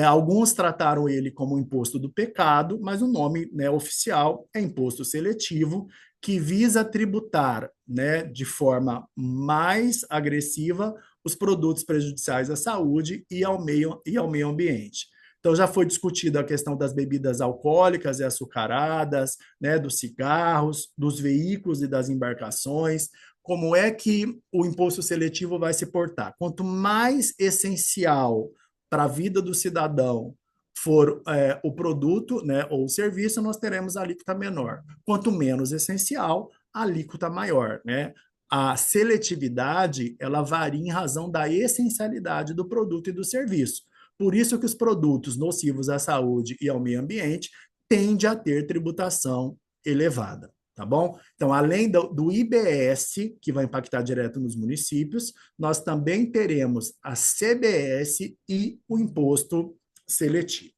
S1: Alguns trataram ele como imposto do pecado, mas o nome, né, oficial é imposto seletivo, que visa tributar, né, de forma mais agressiva os produtos prejudiciais à saúde e ao meio ambiente. Então, já foi discutida a questão das bebidas alcoólicas e açucaradas, né, dos cigarros, dos veículos e das embarcações. Como é que o imposto seletivo vai se portar? Quanto mais essencial para a vida do cidadão for o produto, né, ou o serviço, nós teremos a alíquota menor. Quanto menos essencial, a alíquota maior, né? A seletividade, ela varia em razão da essencialidade do produto e do serviço. Por isso que os produtos nocivos à saúde e ao meio ambiente tendem a ter tributação elevada, tá bom? Então, além do IBS, que vai impactar direto nos municípios, nós também teremos a CBS e o imposto seletivo.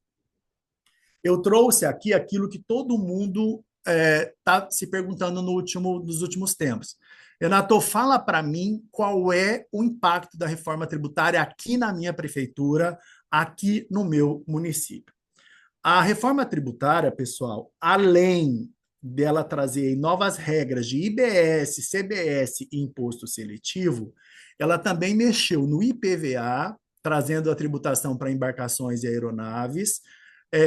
S1: Eu trouxe aqui aquilo que todo mundo está se perguntando nos últimos tempos. Renato, fala para mim qual é o impacto da reforma tributária aqui na minha prefeitura, aqui no meu município. A reforma tributária, pessoal, além dela trazer novas regras de IBS, CBS e imposto seletivo, ela também mexeu no IPVA, trazendo a tributação para embarcações e aeronaves.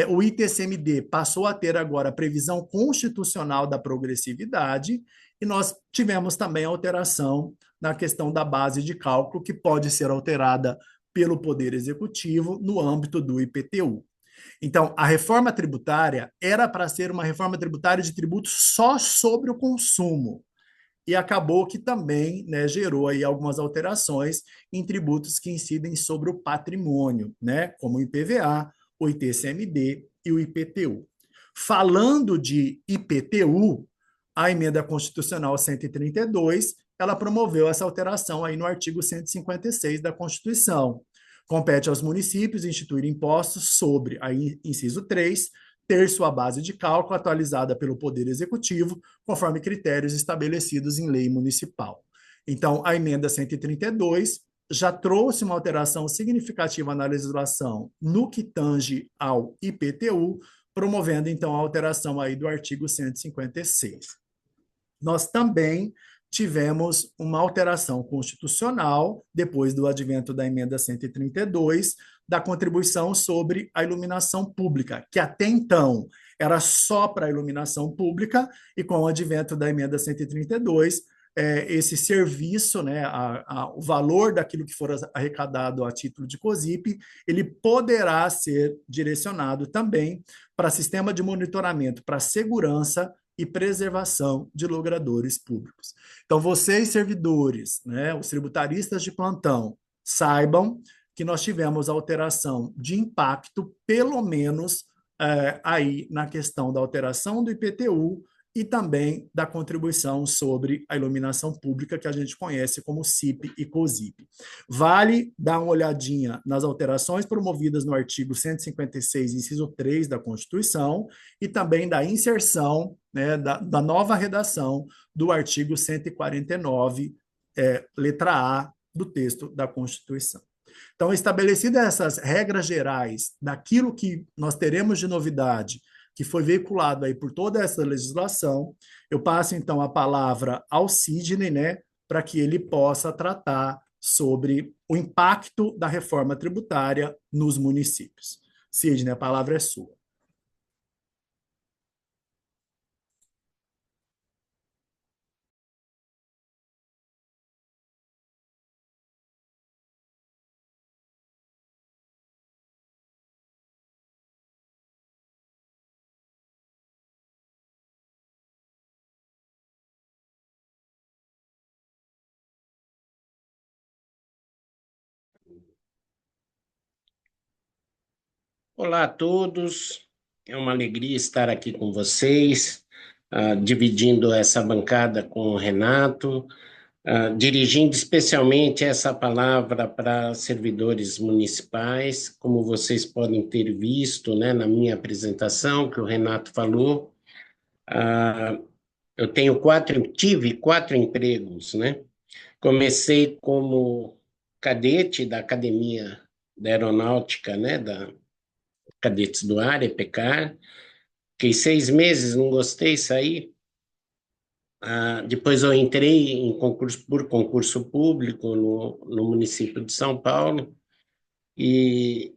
S1: O ITCMD passou a ter agora a previsão constitucional da progressividade, e nós tivemos também a alteração na questão da base de cálculo, que pode ser alterada pelo Poder Executivo no âmbito do IPTU. Então, a reforma tributária era para ser uma reforma tributária de tributos só sobre o consumo, e acabou que também, né, gerou aí algumas alterações em tributos que incidem sobre o patrimônio, né, como o IPVA, o ITCMD e o IPTU. Falando de IPTU, a emenda constitucional 132, ela promoveu essa alteração aí no artigo 156 da Constituição. Compete aos municípios instituir impostos sobre, aí, inciso 3, ter sua base de cálculo atualizada pelo Poder Executivo, conforme critérios estabelecidos em lei municipal. Então, a emenda 132 já trouxe uma alteração significativa na legislação no que tange ao IPTU, promovendo, então, a alteração aí do artigo 156. Nós também tivemos uma alteração constitucional, depois do advento da emenda 132, da contribuição sobre a iluminação pública, que até então era só para a iluminação pública, e com o advento da emenda 132, esse serviço, né, o valor daquilo que for arrecadado a título de COSIP, ele poderá ser direcionado também para sistema de monitoramento, para segurança e preservação de logradores públicos. Então, vocês, servidores, né, os tributaristas de plantão, saibam que nós tivemos alteração de impacto, pelo menos aí na questão da alteração do IPTU e também da contribuição sobre a iluminação pública, que a gente conhece como CIP e COSIP. Vale dar uma olhadinha nas alterações promovidas no artigo 156, inciso 3 da Constituição, e também da inserção, né, da nova redação do artigo 149, letra A, do texto da Constituição. Então, estabelecidas essas regras gerais daquilo que nós teremos de novidade, que foi veiculado aí por toda essa legislação, eu passo então a palavra ao Sidney, né, para que ele possa tratar sobre o impacto da reforma tributária nos municípios. Sidney, a palavra é sua.
S4: Olá a todos, é uma alegria estar aqui com vocês, dividindo essa bancada com o Renato, dirigindo especialmente essa palavra para servidores municipais, como vocês podem ter visto, né, na minha apresentação, que o Renato falou. Eu tive quatro empregos, né? Comecei como cadete da Academia da Aeronáutica, né, da Cadetes do Ar, EPCAR. Fiquei 6 meses, não gostei, saí. Depois eu entrei por concurso público no município de São Paulo e,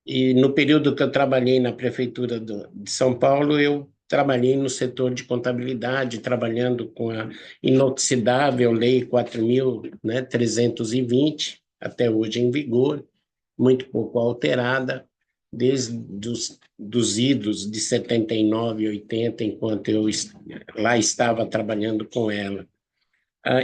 S4: e no período que eu trabalhei na prefeitura de São Paulo, eu trabalhei no setor de contabilidade, trabalhando com a inoxidável Lei 4.000, né, 320, até hoje em vigor, muito pouco alterada, desde dos idos de 79 e 80, enquanto eu lá estava trabalhando com ela.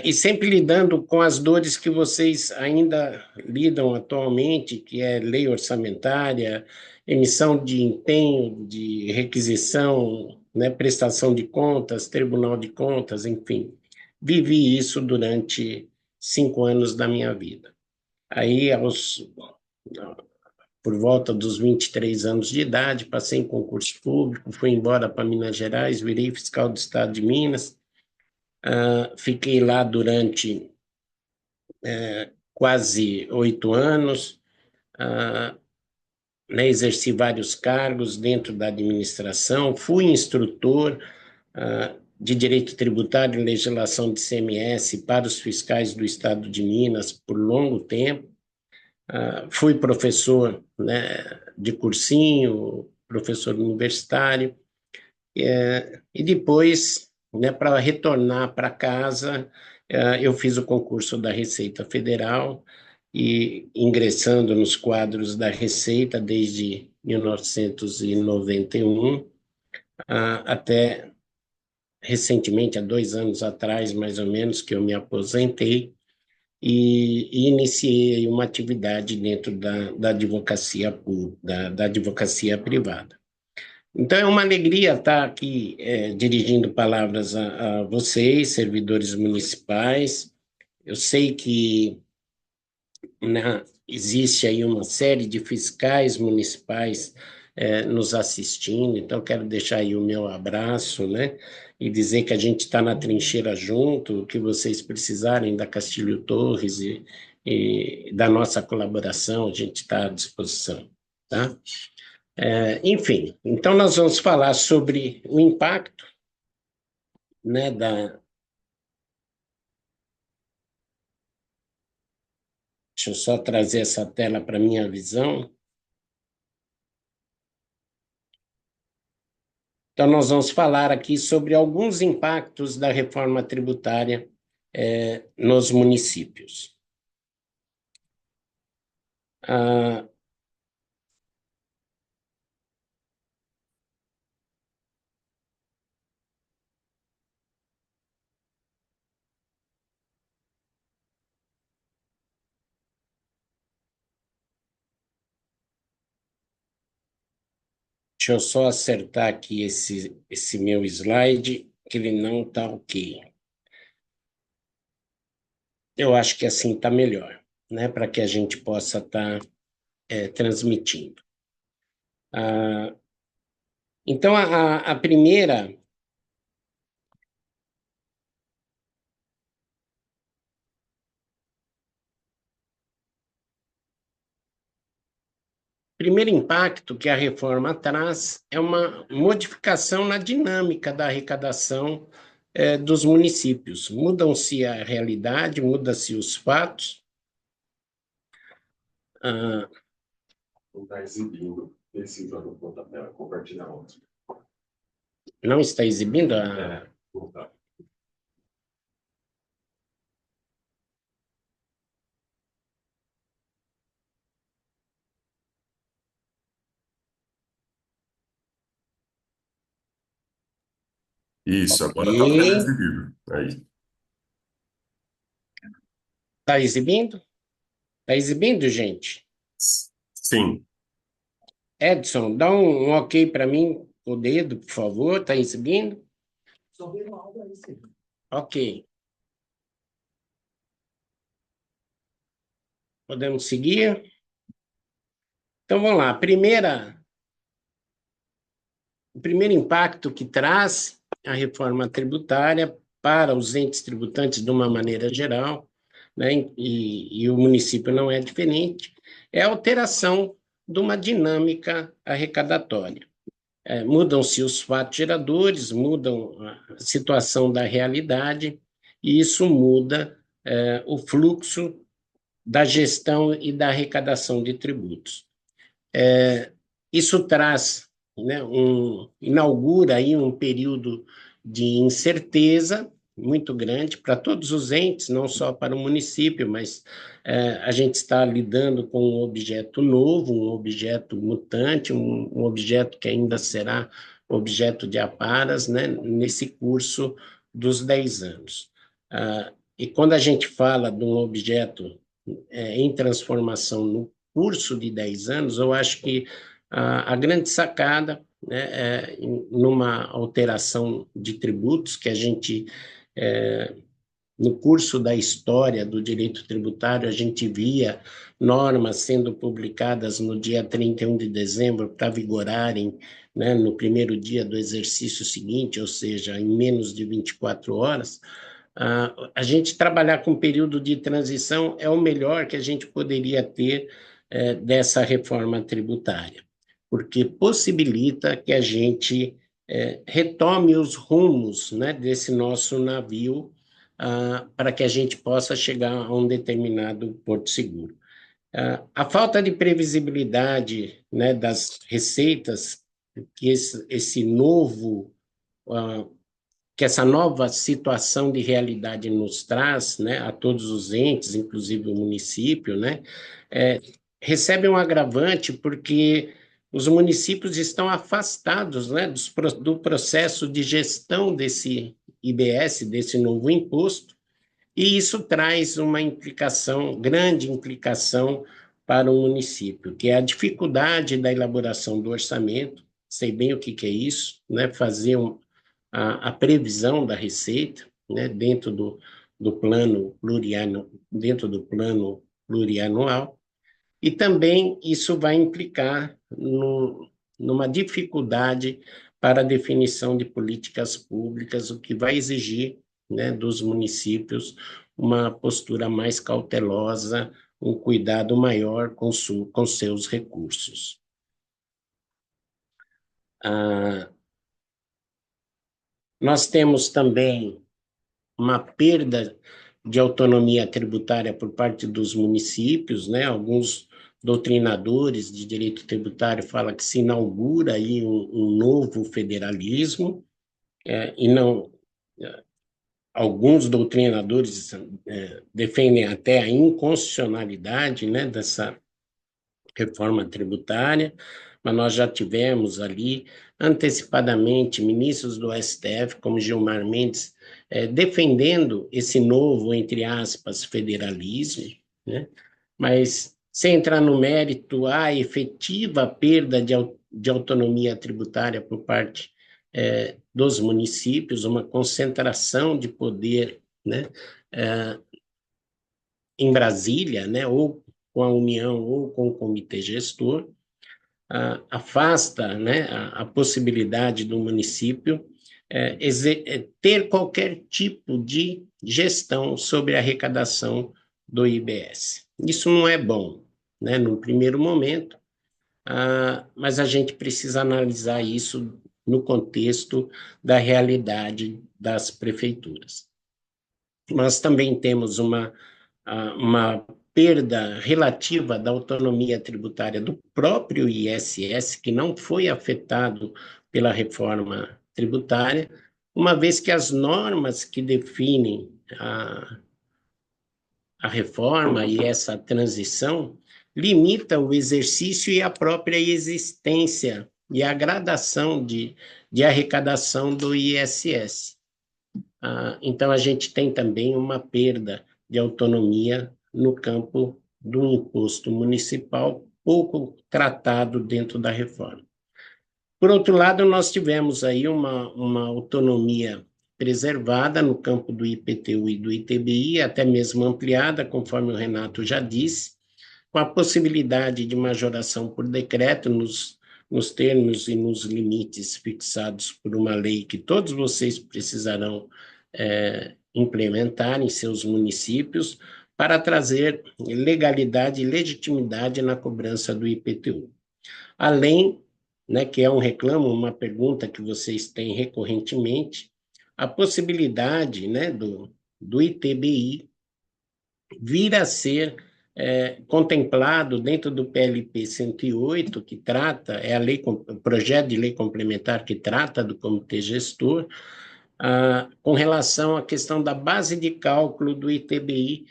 S4: E sempre lidando com as dores que vocês ainda lidam atualmente, que é lei orçamentária, emissão de empenho, de requisição, né, prestação de contas, Tribunal de Contas, enfim. Vivi isso durante 5 anos da minha vida. Aí, por volta dos 23 anos de idade, passei em concurso público, fui embora para Minas Gerais, virei fiscal do Estado de Minas, fiquei lá durante quase 8 anos, né, exerci vários cargos dentro da administração, fui instrutor de Direito Tributário e Legislação de CMS para os fiscais do Estado de Minas por longo tempo, fui professor, né, de cursinho, professor universitário, e depois, né, para retornar para casa, eu fiz o concurso da Receita Federal e ingressando nos quadros da Receita desde 1991, até recentemente, há 2 anos atrás, mais ou menos, que eu me aposentei e iniciei uma atividade dentro da advocacia pública, da advocacia privada. Então, é uma alegria estar aqui dirigindo palavras a vocês, servidores municipais. Eu sei que, né, existe aí uma série de fiscais municipais nos assistindo, então quero deixar aí o meu abraço, né, e dizer que a gente está na trincheira junto, o que vocês precisarem da Castilho Torres e da nossa colaboração, a gente está à disposição, tá? Enfim, então nós vamos falar sobre o impacto, né, Deixa eu só trazer essa tela para a minha visão. Então, nós vamos falar aqui sobre alguns impactos da reforma tributária nos municípios. Ah, Deixa eu só acertar aqui esse meu slide, que ele não está ok. Eu acho que assim está melhor, né? Para que a gente possa estar transmitindo. Então, a primeira... primeiro impacto que a reforma traz é uma modificação na dinâmica da arrecadação dos municípios. Mudam-se a realidade, mudam-se os fatos.
S3: Não está exibindo esse jogo com a tela, compartilhar outro.
S4: Não está exibindo a...
S3: Não tá. Isso, agora está sendo
S4: Ok.
S3: exibido. Aí.
S4: Está exibindo? Está exibindo, gente?
S3: Sim,
S4: Edson, dá um ok para mim, o dedo, por favor. Está exibindo?
S2: Só vi no áudio aí, sim.
S4: Ok. Podemos seguir? Então, vamos lá. O primeiro impacto que traz a reforma tributária para os entes tributantes de uma maneira geral, né, e o município não é diferente, é a alteração de uma dinâmica arrecadatória. Mudam-se os fatos geradores, mudam a situação da realidade, e isso muda o fluxo da gestão e da arrecadação de tributos. Isso traz, né, inaugura aí um período de incerteza muito grande para todos os entes, não só para o município, mas a gente está lidando com um objeto novo, um objeto mutante, um objeto que ainda será objeto de aparas, né, nesse curso dos 10 anos. E quando a gente fala de um objeto em transformação no curso de 10 anos, eu acho que a grande sacada, né, numa alteração de tributos que a gente, no curso da história do direito tributário, a gente via normas sendo publicadas no dia 31 de dezembro para vigorarem, né, no primeiro dia do exercício seguinte, ou seja, em menos de 24 horas. A gente trabalhar com período de transição é o melhor que a gente poderia ter dessa reforma tributária, porque possibilita que a gente retome os rumos, né, desse nosso navio para que a gente possa chegar a um determinado porto seguro. A falta de previsibilidade, né, das receitas que esse novo que essa nova situação de realidade nos traz, né, a todos os entes, inclusive o município, né, recebe um agravante porque os municípios estão afastados, né, do processo de gestão desse IBS, desse novo imposto, e isso traz uma implicação, grande implicação para o município, que é a dificuldade da elaboração do orçamento, sei bem o que é isso, né, fazer a previsão da receita, né, dentro do plano plurianual, dentro do plano plurianual, e também isso vai implicar numa dificuldade para a definição de políticas públicas, o que vai exigir, né, dos municípios uma postura mais cautelosa, um cuidado maior com seus recursos. Nós temos também uma perda de autonomia tributária por parte dos municípios, né? Alguns doutrinadores de direito tributário falam que se inaugura aí um novo federalismo, e não... alguns doutrinadores defendem até a inconstitucionalidade, né, dessa reforma tributária, mas nós já tivemos ali antecipadamente ministros do STF, como Gilmar Mendes, defendendo esse novo, entre aspas, federalismo, né? Mas, sem entrar no mérito, há efetiva perda de autonomia tributária por parte dos municípios, uma concentração de poder, né, em Brasília, né, ou com a União ou com o comitê gestor, afasta, né, a possibilidade do município ter qualquer tipo de gestão sobre a arrecadação do IBS. Isso não é bom, né, no primeiro momento, mas a gente precisa analisar isso no contexto da realidade das prefeituras. Nós também temos uma perda relativa da autonomia tributária do próprio ISS, que não foi afetado pela reforma tributária, uma vez que as normas que definem a reforma e essa transição limita o exercício e a própria existência e a gradação de arrecadação do ISS. Então, a gente tem também uma perda de autonomia no campo do imposto municipal, pouco tratado dentro da reforma. Por outro lado, nós tivemos aí uma autonomia preservada no campo do IPTU e do ITBI, até mesmo ampliada, conforme o Renato já disse, com a possibilidade de majoração por decreto nos termos e nos limites fixados por uma lei que todos vocês precisarão implementar em seus municípios para trazer legalidade e legitimidade na cobrança do IPTU. Além, né, que é um reclamo, uma pergunta que vocês têm recorrentemente, a possibilidade, né, do ITBI vir a ser contemplado dentro do PLP 108, que trata, é o projeto de lei complementar que trata do comitê gestor, com relação à questão da base de cálculo do ITBI,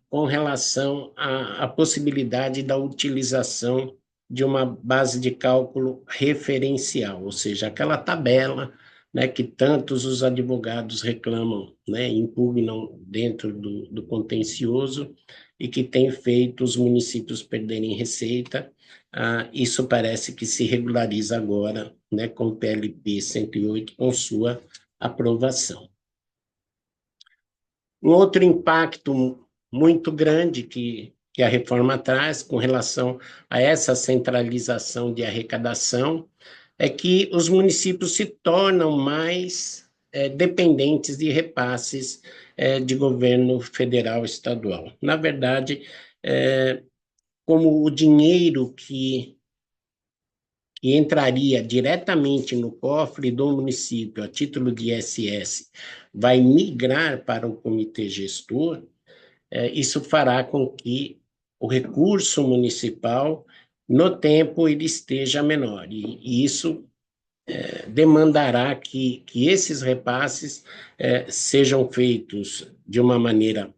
S4: com relação à possibilidade da utilização de uma base de cálculo referencial, ou seja, aquela tabela, né, que tantos os advogados reclamam, né, impugnam dentro do contencioso e que tem feito os municípios perderem receita. Isso parece que se regulariza agora, né, com o PLP 108, com sua aprovação. Um outro impacto muito grande que a reforma traz com relação a essa centralização de arrecadação é que os municípios se tornam mais dependentes de repasses de governo federal e estadual. Na verdade, como o dinheiro que entraria diretamente no cofre do município a título de ISS vai migrar para o comitê gestor, isso fará com que o recurso municipal, no tempo, ele esteja menor. E isso demandará que esses repasses sejam feitos de uma maneira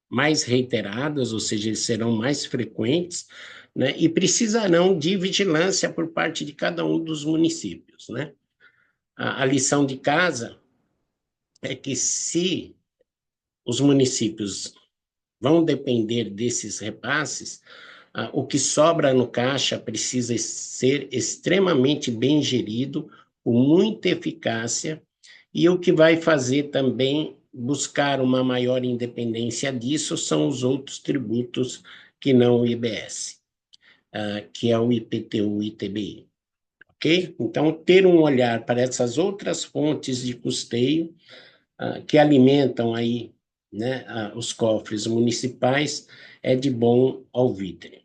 S4: mais reiteradas, ou seja, eles serão mais frequentes, né, e precisarão de vigilância por parte de cada um dos municípios, né? A lição de casa é que se os municípios vão depender desses repasses, o que sobra no caixa precisa ser extremamente bem gerido, com muita eficácia, e o que vai fazer também buscar uma maior independência disso são os outros tributos que não o IBS, que é o IPTU e ITBI. Ok? Então, ter um olhar para essas outras fontes de custeio que alimentam aí, né, os cofres municipais é de bom alvitre.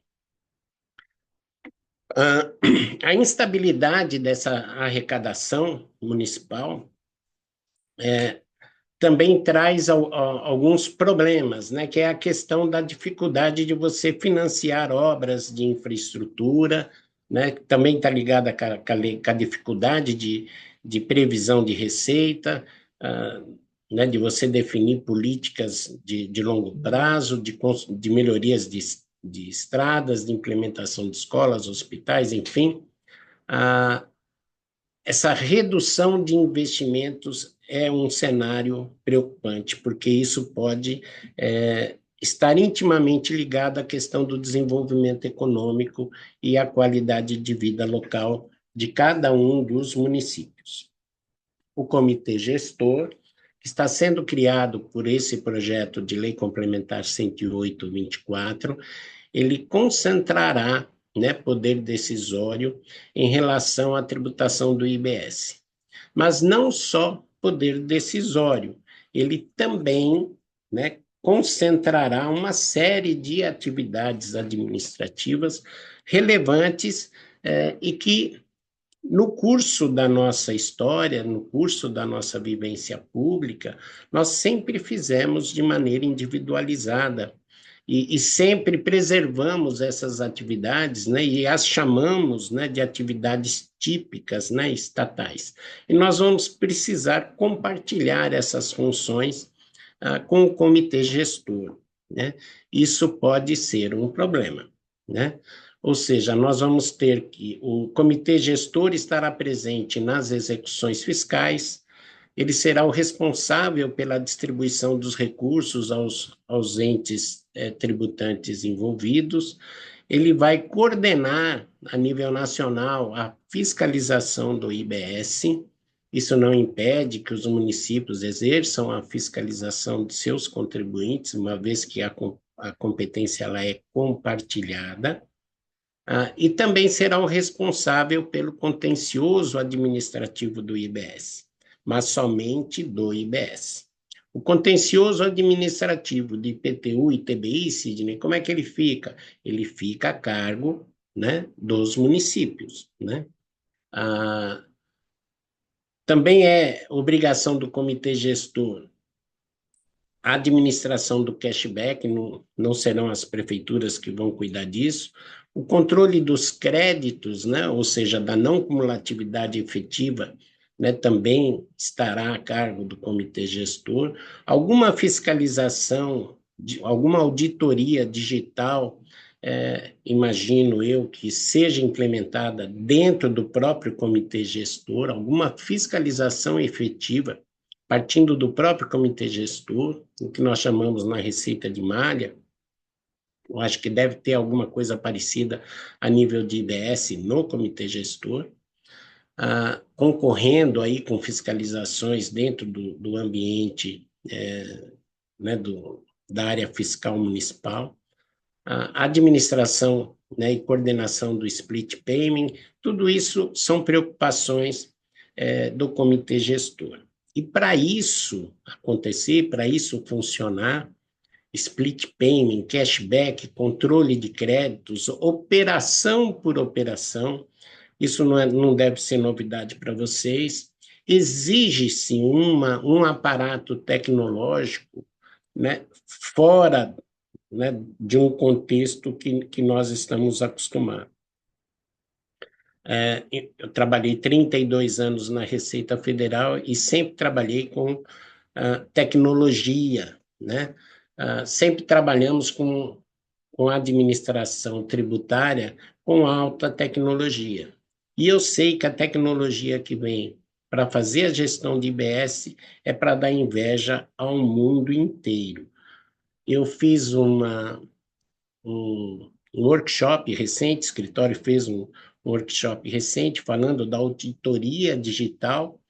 S4: A instabilidade dessa arrecadação municipal também traz alguns problemas, né, que é a questão da dificuldade de você financiar obras de infraestrutura, né, que também está ligada com a dificuldade de previsão de receita, né, de você definir políticas de longo prazo, de melhorias de estradas, de implementação de escolas, hospitais, enfim. Essa redução de investimentos é um cenário preocupante, porque isso pode estar intimamente ligado à questão do desenvolvimento econômico e à qualidade de vida local de cada um dos municípios. O comitê gestor, que está sendo criado por esse projeto de Lei Complementar 108/24, ele concentrará, né, poder decisório em relação à tributação do IBS. Mas não só poder decisório, ele também, né, concentrará uma série de atividades administrativas relevantes e que, no curso da nossa história, no curso da nossa vivência pública, nós sempre fizemos de maneira individualizada e sempre preservamos essas atividades, né, e as chamamos, né, de atividades típicas, né, estatais. E nós vamos precisar compartilhar essas funções com o comitê gestor, né? Isso pode ser um problema, né? Ou seja, nós vamos ter que o comitê gestor estará presente nas execuções fiscais, ele será o responsável pela distribuição dos recursos aos entes tributantes envolvidos, ele vai coordenar a nível nacional a fiscalização do IBS, isso não impede que os municípios exerçam a fiscalização de seus contribuintes, uma vez que a competência ela é compartilhada, e também será o responsável pelo contencioso administrativo do IBS, mas somente do IBS. O contencioso administrativo de IPTU e TBI, Sidney, como é que ele fica? Ele fica a cargo, né, dos municípios, né? Também é obrigação do comitê gestor a administração do cashback, não serão as prefeituras que vão cuidar disso, o controle dos créditos, né, ou seja, da não cumulatividade efetiva, né, também estará a cargo do comitê gestor, alguma fiscalização, alguma auditoria digital, imagino eu que seja implementada dentro do próprio comitê gestor, alguma fiscalização efetiva, partindo do próprio comitê gestor, o que nós chamamos na receita de malha. Eu acho que deve ter alguma coisa parecida a nível de IBS no comitê gestor, concorrendo aí com fiscalizações dentro do ambiente, né, da área fiscal municipal, a administração, né, e coordenação do split payment, tudo isso são preocupações do comitê gestor. E para isso acontecer, para isso funcionar, split payment, cashback, controle de créditos, operação por operação, isso não deve ser novidade para vocês, exige-se um aparato tecnológico, né, fora, né, de um contexto que nós estamos acostumados. Eu trabalhei 32 anos na Receita Federal e sempre trabalhei com tecnologia, né? Sempre trabalhamos com administração tributária com alta tecnologia. E eu sei que a tecnologia que vem para fazer a gestão de IBS é para dar inveja ao mundo inteiro. Eu fiz um workshop recente, o escritório fez um workshop recente falando da auditoria digital,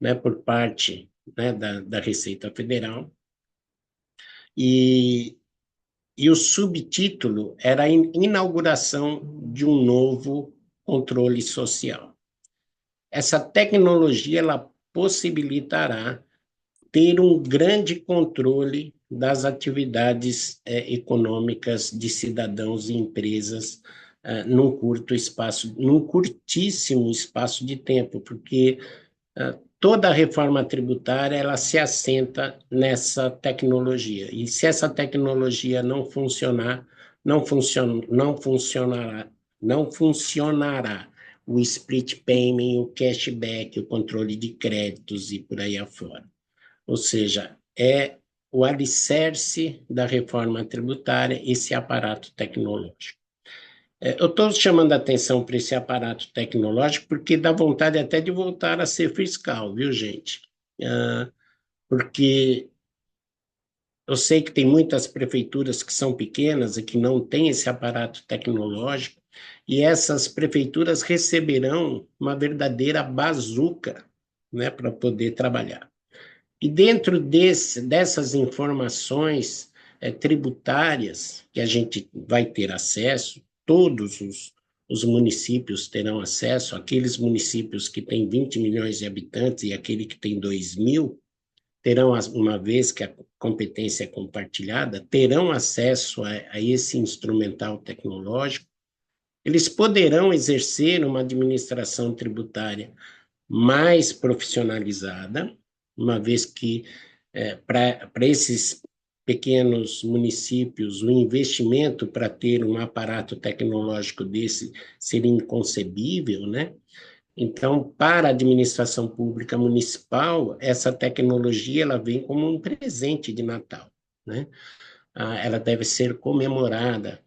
S4: né, por parte, né, da Receita Federal, e o subtítulo era a inauguração de um novo controle social. Essa tecnologia ela possibilitará ter um grande controle das atividades econômicas de cidadãos e empresas num curtíssimo espaço de tempo, porque toda a reforma tributária ela se assenta nessa tecnologia. E se essa tecnologia não funcionar, não funcionará o split payment, o cashback, o controle de créditos e por aí afora. Ou seja, é o alicerce da reforma tributária, esse aparato tecnológico. Eu estou chamando a atenção para esse aparato tecnológico porque dá vontade até de voltar a ser fiscal, viu, gente? Porque Eu sei que tem muitas prefeituras que são pequenas e que não têm esse aparato tecnológico, e essas prefeituras receberão uma verdadeira bazuca, né, para poder trabalhar. E dentro dessas informações tributárias que a gente vai ter acesso, todos os municípios terão acesso, aqueles municípios que têm 20 milhões de habitantes e aquele que tem 2 mil, terão, uma vez que a competência é compartilhada, terão acesso a esse instrumental tecnológico. Eles poderão exercer uma administração tributária mais profissionalizada, uma vez que, para esses pequenos municípios, o investimento para ter um aparato tecnológico desse seria inconcebível, né? Então, para a administração pública municipal, essa tecnologia ela vem como um presente de Natal, né? Ela deve ser comemorada,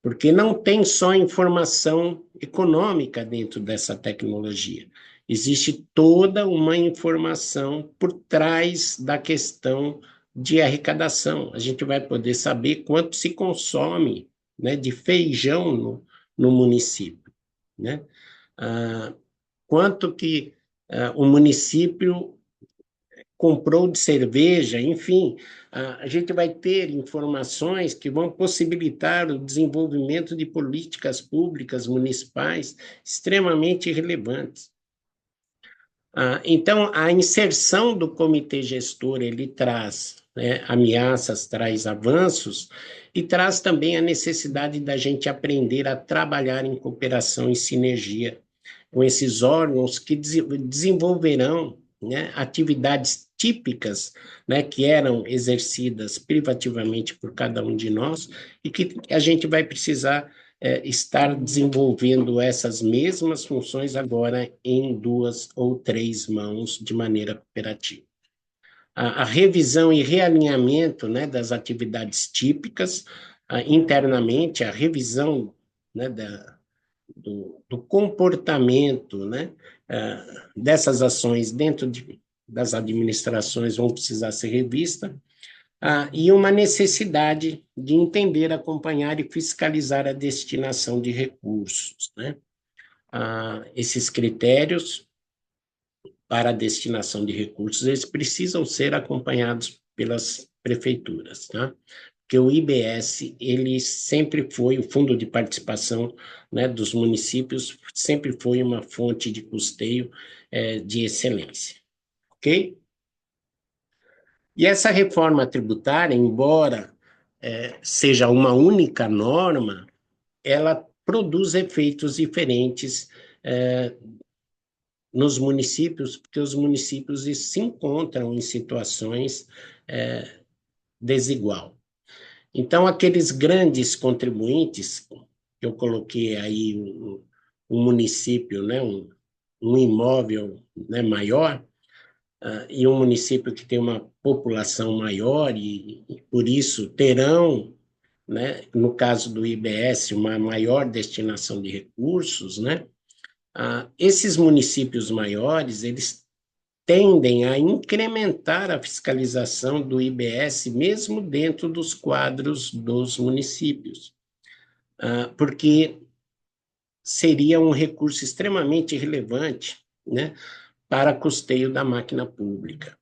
S4: porque não tem só informação econômica dentro dessa tecnologia. Existe toda uma informação por trás da questão de arrecadação. A gente vai poder saber quanto se consome, né, de feijão no município, né? Quanto que o município comprou de cerveja, enfim, a gente vai ter informações que vão possibilitar o desenvolvimento de políticas públicas municipais extremamente relevantes. Então, a inserção do comitê gestor, ele traz, né, ameaças, traz avanços, e traz também a necessidade da gente aprender a trabalhar em cooperação e sinergia com esses órgãos que desenvolverão, né, atividades típicas, né, que eram exercidas privativamente por cada um de nós e que a gente vai precisar estar desenvolvendo essas mesmas funções agora em 2 ou 3 mãos de maneira cooperativa. A revisão e realinhamento, né, das atividades típicas internamente, a revisão, né, do comportamento, né, dessas ações dentro das administrações vão precisar ser revistas, e uma necessidade de entender, acompanhar e fiscalizar a destinação de recursos, né? Esses critérios para a destinação de recursos, eles precisam ser acompanhados pelas prefeituras, tá? Porque o IBS, ele sempre foi, o Fundo de Participação, né, dos municípios, sempre foi uma fonte de custeio de excelência, ok? E essa reforma tributária, embora seja uma única norma, ela produz efeitos diferentes nos municípios, porque os municípios se encontram em situações desigual. Então, aqueles grandes contribuintes, que eu coloquei aí um município, né, um imóvel, né, maior, e um município que tem uma população maior e por isso terão, né, no caso do IBS, uma maior destinação de recursos, né? Esses municípios maiores, eles tendem a incrementar a fiscalização do IBS, mesmo dentro dos quadros dos municípios, porque seria um recurso extremamente relevante, né, para custeio da máquina pública.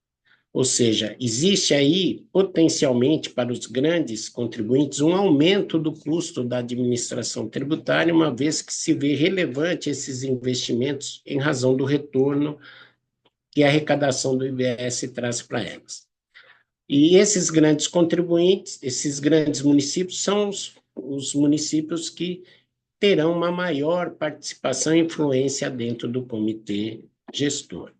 S4: Ou seja, existe aí, potencialmente, para os grandes contribuintes, um aumento do custo da administração tributária, uma vez que se vê relevante esses investimentos em razão do retorno que a arrecadação do IBS traz para elas. E esses grandes contribuintes, esses grandes municípios, são os municípios que terão uma maior participação e influência dentro do comitê gestor.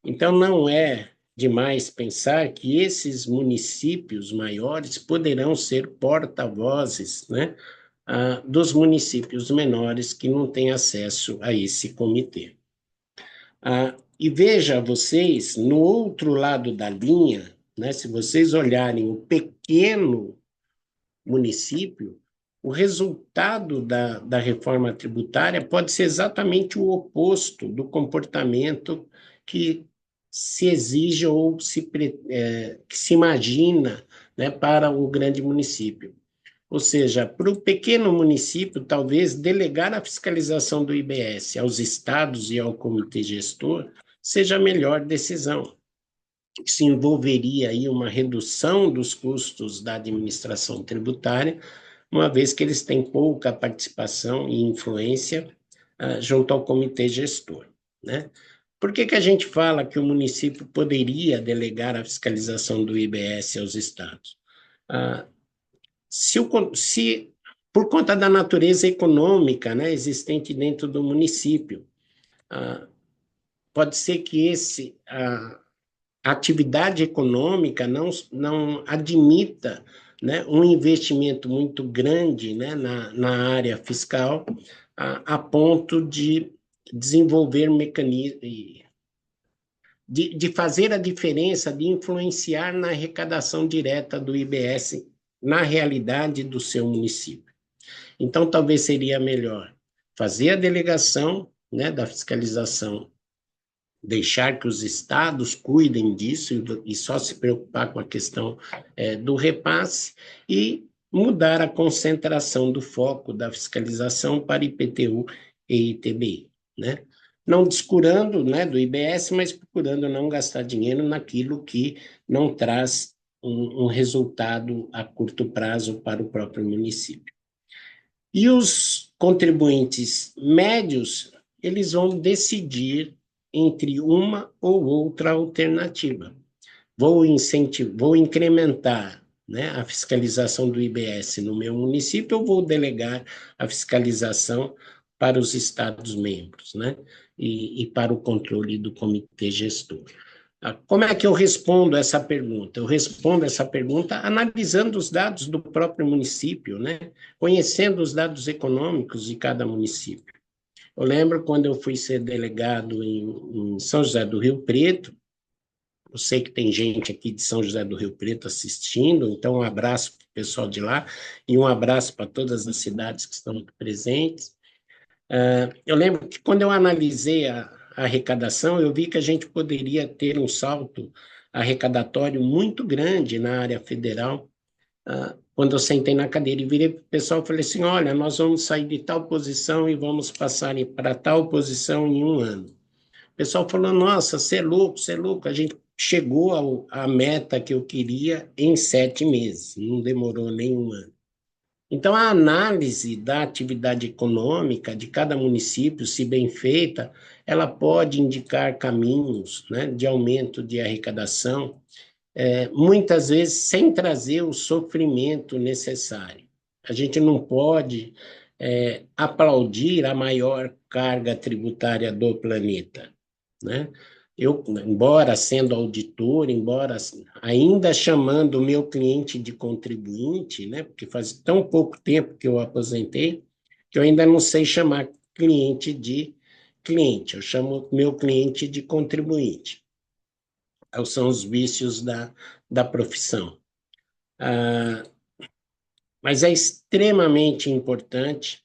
S4: Então, não é demais pensar que esses municípios maiores poderão ser porta-vozes, né, dos municípios menores que não têm acesso a esse comitê. E veja vocês, no outro lado da linha, né, se vocês olharem o pequeno município, o resultado da reforma tributária pode ser exatamente o oposto do comportamento que se exige ou que se imagina né, para o grande município. Ou seja, para o pequeno município, talvez delegar a fiscalização do IBS aos estados e ao comitê gestor seja a melhor decisão. Isso envolveria aí uma redução dos custos da administração tributária, uma vez que eles têm pouca participação e influência junto ao comitê gestor, né? Por que a gente fala que o município poderia delegar a fiscalização do IBS aos estados? Se por conta da natureza econômica, né, existente dentro do município, pode ser que a atividade econômica não admita, né, um investimento muito grande, né, na área fiscal, a ponto de desenvolver mecanismos, de fazer a diferença, de influenciar na arrecadação direta do IBS na realidade do seu município. Então, talvez seria melhor fazer a delegação, né, da fiscalização, deixar que os estados cuidem disso e só se preocupar com a questão do repasse e mudar a concentração do foco da fiscalização para IPTU e ITBI, né? Não descurando, né, do IBS, mas procurando não gastar dinheiro naquilo que não traz um resultado a curto prazo para o próprio município. E os contribuintes médios, eles vão decidir entre uma ou outra alternativa. Vou incrementar, né, a fiscalização do IBS no meu município, ou vou delegar a fiscalização para os estados-membros, né, e para o controle do comitê gestor. Como é que eu respondo essa pergunta? Eu respondo essa pergunta analisando os dados do próprio município, né? Conhecendo os dados econômicos de cada município. Eu lembro quando eu fui ser delegado em São José do Rio Preto, eu sei que tem gente aqui de São José do Rio Preto assistindo, então um abraço para o pessoal de lá e um abraço para todas as cidades que estão aqui presentes. Eu lembro que quando eu analisei a arrecadação, eu vi que a gente poderia ter um salto arrecadatório muito grande na área federal. Quando eu sentei na cadeira e virei para o pessoal e falei assim, olha, nós vamos sair de tal posição e vamos passar para tal posição em 1 ano. O pessoal falou, nossa, você é louco, a gente chegou à meta que eu queria em 7 meses, não demorou nem 1 ano. Então, a análise da atividade econômica de cada município, se bem feita, ela pode indicar caminhos, né, de aumento de arrecadação, muitas vezes sem trazer o sofrimento necessário. A gente não pode aplaudir a maior carga tributária do planeta, né? Eu, embora sendo auditor, embora ainda chamando o meu cliente de contribuinte, né, porque faz tão pouco tempo que eu aposentei, que eu ainda não sei chamar cliente de cliente, eu chamo meu cliente de contribuinte. São os vícios da profissão. Mas é extremamente importante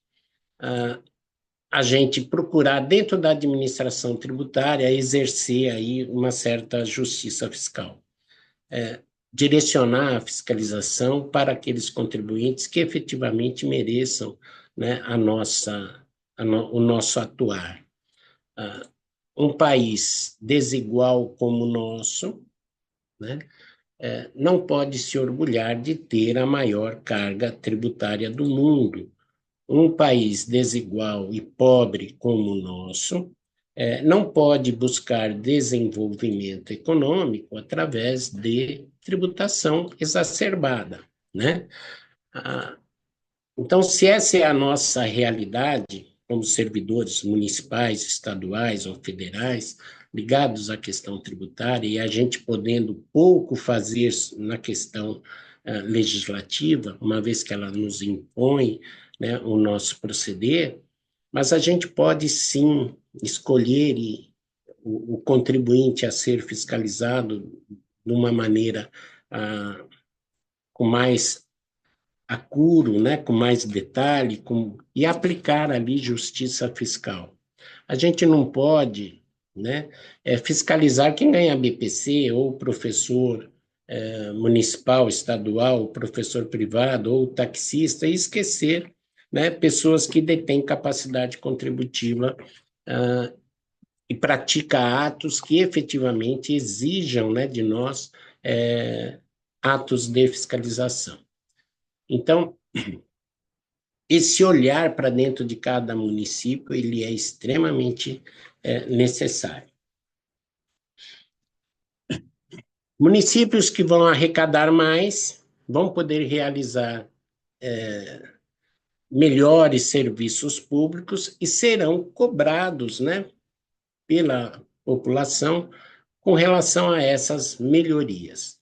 S4: a gente procurar, dentro da administração tributária, exercer aí uma certa justiça fiscal. Direcionar a fiscalização para aqueles contribuintes que efetivamente mereçam, né, o nosso atuar. Um país desigual como o nosso, né, não pode se orgulhar de ter a maior carga tributária do mundo. Um país desigual e pobre como o nosso não pode buscar desenvolvimento econômico através de tributação exacerbada, né? Então, se essa é a nossa realidade, como servidores municipais, estaduais ou federais, ligados à questão tributária, e a gente podendo pouco fazer na questão legislativa, uma vez que ela nos impõe, né, o nosso proceder, mas a gente pode sim escolher o contribuinte a ser fiscalizado de uma maneira com mais acuro, né, com mais detalhe, e aplicar ali justiça fiscal. A gente não pode, né, fiscalizar quem ganha BPC ou professor municipal, estadual, professor privado ou taxista, e esquecer, né, pessoas que detêm capacidade contributiva e pratica atos que efetivamente exijam, né, de nós atos de fiscalização. Então, esse olhar para dentro de cada município, ele é extremamente necessário. Municípios que vão arrecadar mais vão poder realizar melhores serviços públicos e serão cobrados, né, pela população com relação a essas melhorias.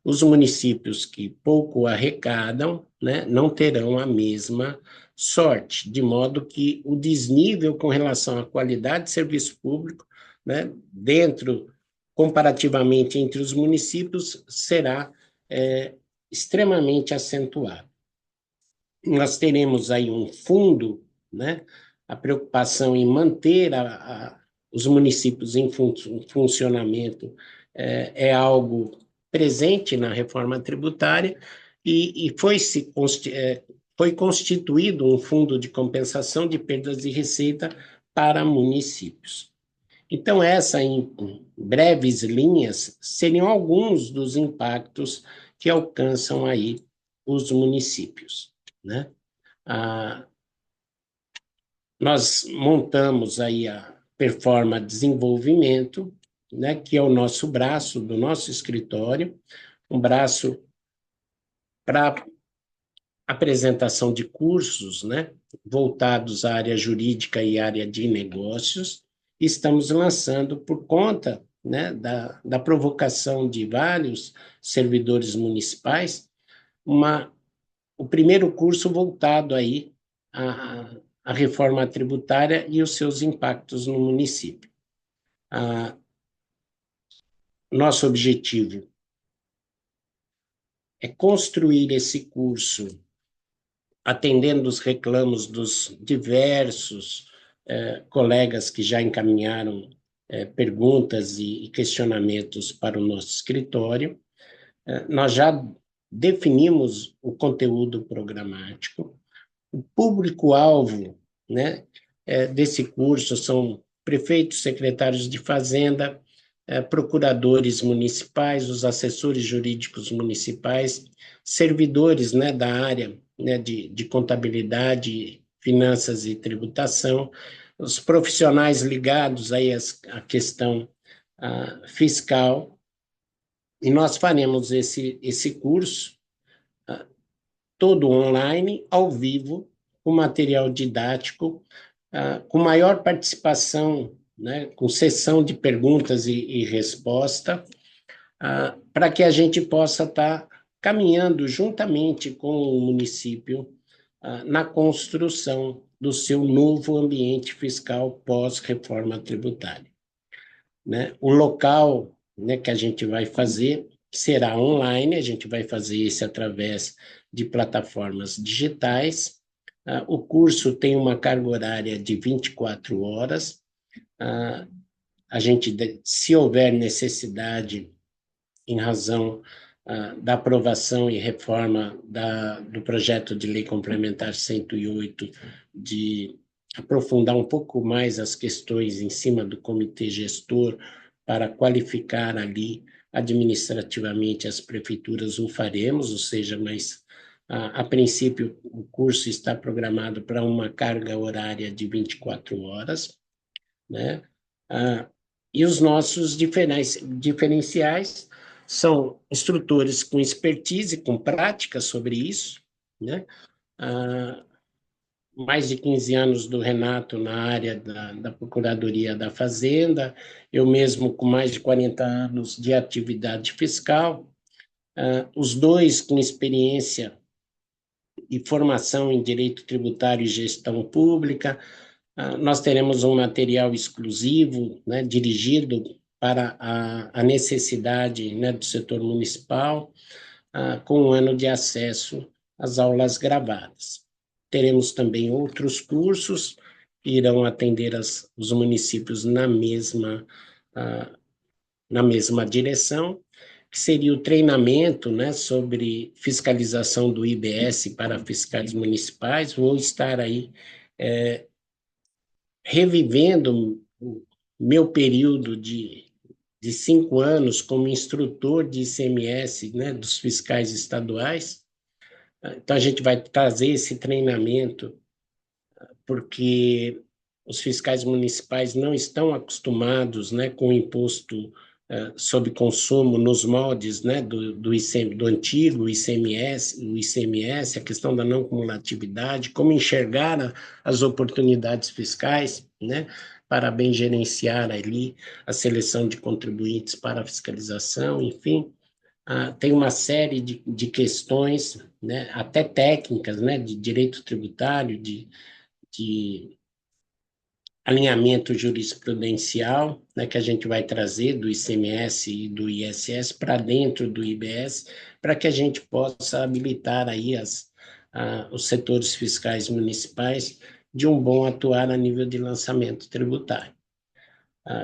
S4: Os municípios que pouco arrecadam, né, não terão a mesma sorte, de modo que o desnível com relação à qualidade de serviço público, né, comparativamente entre os municípios, será extremamente acentuado. Nós teremos aí um fundo, né, a preocupação em manter os municípios em funcionamento é algo presente na reforma tributária e foi constituído um fundo de compensação de perdas de receita para municípios. Então, em breves linhas, seriam alguns dos impactos que alcançam aí os municípios, né? Nós montamos aí a Performa Desenvolvimento, né, que é o nosso braço do nosso escritório, um braço para apresentação de cursos, né, voltados à área jurídica e área de negócios. Estamos lançando, por conta, né, da provocação de vários servidores municipais, o primeiro curso voltado aí à reforma tributária e os seus impactos no município. Nosso objetivo é construir esse curso atendendo os reclamos dos diversos colegas que já encaminharam perguntas e questionamentos para o nosso escritório. Nós já definimos o conteúdo programático. O público-alvo, né, desse curso são prefeitos, secretários de fazenda, procuradores municipais, os assessores jurídicos municipais, servidores, né, da área, né, de contabilidade, finanças e tributação, os profissionais ligados aí à questão fiscal, e nós faremos esse curso todo online, ao vivo, com material didático, com maior participação, né, com sessão de perguntas e resposta, para que a gente possa estar caminhando juntamente com o município na construção do seu novo ambiente fiscal pós-reforma tributária, né? O local, né, que a gente vai fazer será online, a gente vai fazer isso através de plataformas digitais. O curso tem uma carga horária de 24 horas. A gente, se houver necessidade, em razão da aprovação e reforma do projeto de lei complementar 108, de aprofundar um pouco mais as questões em cima do comitê gestor para qualificar ali administrativamente as prefeituras, o faremos, ou seja, mas a princípio o curso está programado para uma carga horária de 24 horas, né? E os nossos diferenciais são instrutores com expertise, com prática sobre isso, né? Mais de 15 anos do Renato na área da Procuradoria da Fazenda, eu mesmo com mais de 40 anos de atividade fiscal, os dois com experiência e formação em direito tributário e gestão pública. Nós teremos um material exclusivo, né, dirigido para a necessidade, né, do setor municipal, com um ano de acesso às aulas gravadas. Teremos também outros cursos que irão atender os municípios na mesma direção, que seria o treinamento, né, sobre fiscalização do IBS para fiscais municipais. Vou estar aí revivendo o meu período de 5 anos como instrutor de ICMS, né, dos fiscais estaduais. Então, a gente vai trazer esse treinamento, porque os fiscais municipais não estão acostumados, né, com o imposto sobre consumo nos moldes, né, do antigo ICMS, a questão da não cumulatividade, como enxergar as oportunidades fiscais, né, para bem gerenciar ali a seleção de contribuintes para a fiscalização, enfim. Tem uma série de questões, né, até técnicas, né, de direito tributário, de alinhamento jurisprudencial, né, que a gente vai trazer do ICMS e do ISS para dentro do IBS, para que a gente possa habilitar aí os setores fiscais municipais de um bom atuar a nível de lançamento tributário.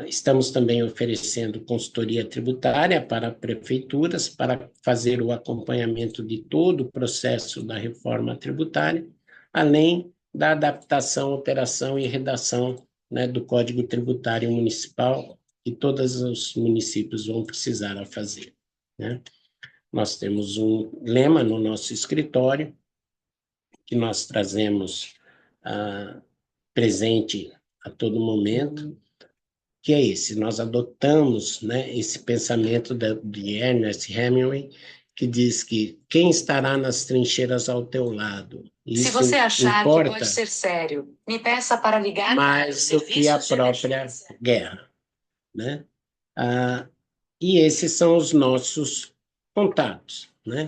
S4: Estamos também oferecendo consultoria tributária para prefeituras, para fazer o acompanhamento de todo o processo da reforma tributária, além da adaptação, alteração e redação, né, do Código Tributário Municipal, que todos os municípios vão precisar fazer, né? Nós temos um lema no nosso escritório, que nós trazemos presente a todo momento, que é esse. Nós adotamos, né, esse pensamento de Ernest Hemingway, que diz que quem estará nas trincheiras ao teu lado.
S5: Se
S4: Isso
S5: você achar que
S4: importa
S5: pode ser sério, me peça para ligar para o
S4: mais do que a
S5: serviço de
S4: própria
S5: emergência.
S4: guerra, né? E esses são os nossos contatos, né?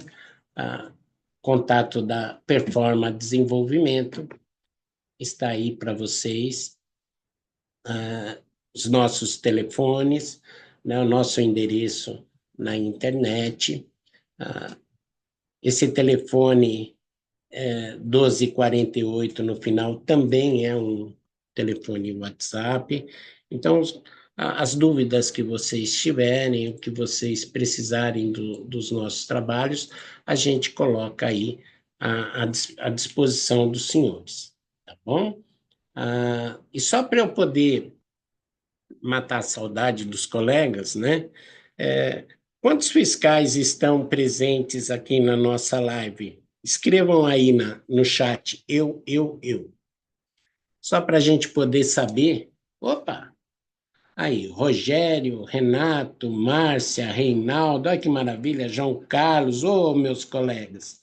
S4: Contato da Performa Desenvolvimento está aí para vocês. Os nossos telefones, né, o nosso endereço na internet. Esse telefone 1248 no final também é um telefone WhatsApp. Então, as dúvidas que vocês tiverem, o que vocês precisarem dos nossos trabalhos, a gente coloca aí à disposição dos senhores, tá bom? E só para eu poder matar a saudade dos colegas, né? Quantos fiscais estão presentes aqui na nossa live? Escrevam aí no chat, eu. Só para a gente poder saber. Opa! Aí, Rogério, Renato, Márcia, Reinaldo, olha que maravilha, João Carlos, meus colegas.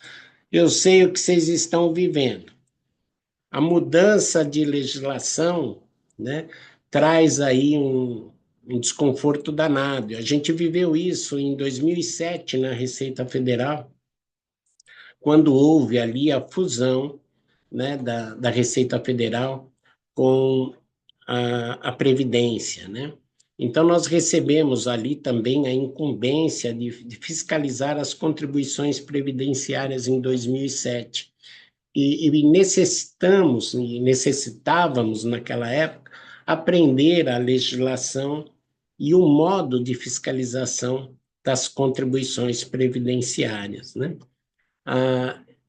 S4: Eu sei o que vocês estão vivendo. A mudança de legislação, né, traz aí um desconforto danado. A gente viveu isso em 2007 na Receita Federal, quando houve ali a fusão, né, da Receita Federal com a Previdência, né? Então, nós recebemos ali também a incumbência de fiscalizar as contribuições previdenciárias em 2007. E necessitávamos, naquela época, aprender a legislação e o modo de fiscalização das contribuições previdenciárias, né?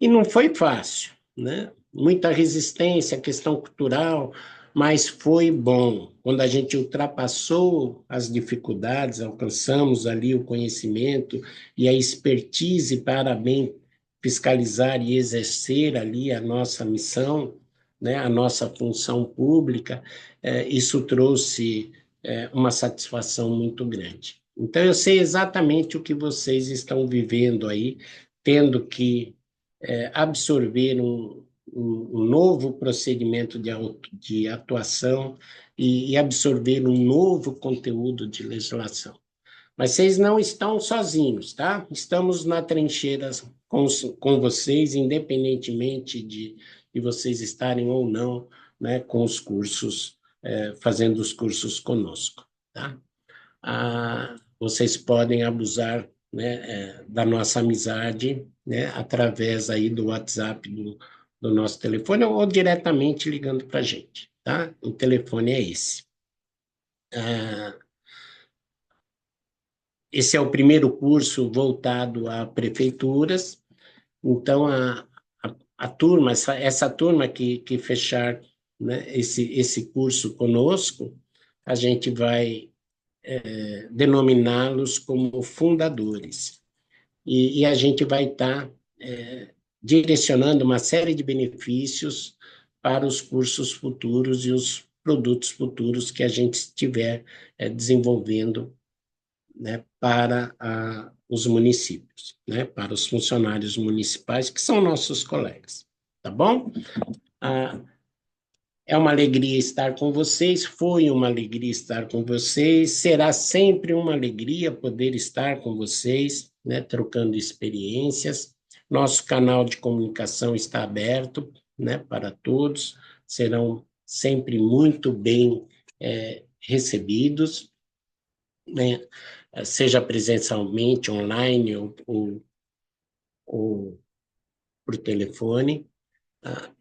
S4: E não foi fácil, né? Muita resistência, questão cultural, mas foi bom. Quando a gente ultrapassou as dificuldades, alcançamos ali o conhecimento e a expertise para bem fiscalizar e exercer ali a nossa missão, né, a nossa função pública, isso trouxe uma satisfação muito grande. Então, eu sei exatamente o que vocês estão vivendo aí, tendo que absorver um novo procedimento de atuação e absorver um novo conteúdo de legislação. Mas vocês não estão sozinhos, tá? Estamos na trincheira com vocês, independentemente de vocês estarem ou não, né, com os cursos, fazendo os cursos conosco, tá? Vocês podem abusar, né, da nossa amizade, né, através aí do WhatsApp do nosso telefone ou diretamente ligando para a gente, tá? O telefone é esse. esse é o primeiro curso voltado a prefeituras, então a turma, essa turma que fechar, né, esse curso conosco, a gente vai denominá-los como fundadores. E a gente vai estar direcionando uma série de benefícios para os cursos futuros e os produtos futuros que a gente estiver desenvolvendo, né, para os municípios, né, para os funcionários municipais, que são nossos colegas, tá bom? É uma alegria estar com vocês, foi uma alegria estar com vocês, será sempre uma alegria poder estar com vocês, né, trocando experiências. Nosso canal de comunicação está aberto, né, para todos, serão sempre muito bem recebidos, né, seja presencialmente, online ou por telefone.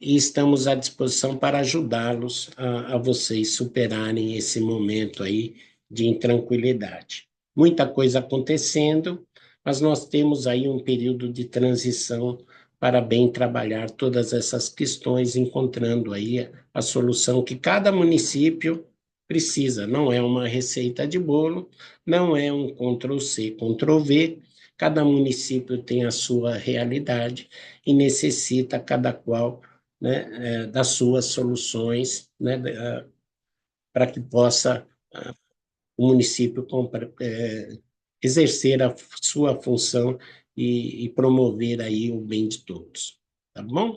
S4: E estamos à disposição para ajudá-los a vocês superarem esse momento aí de intranquilidade. Muita coisa acontecendo, mas nós temos aí um período de transição para bem trabalhar todas essas questões, encontrando aí a solução que cada município precisa. Não é uma receita de bolo, não é um Ctrl+C, Ctrl+V, cada município tem a sua realidade e necessita cada qual, né, das suas soluções, né, para que possa o município exercer a sua função e promover aí o bem de todos, tá bom?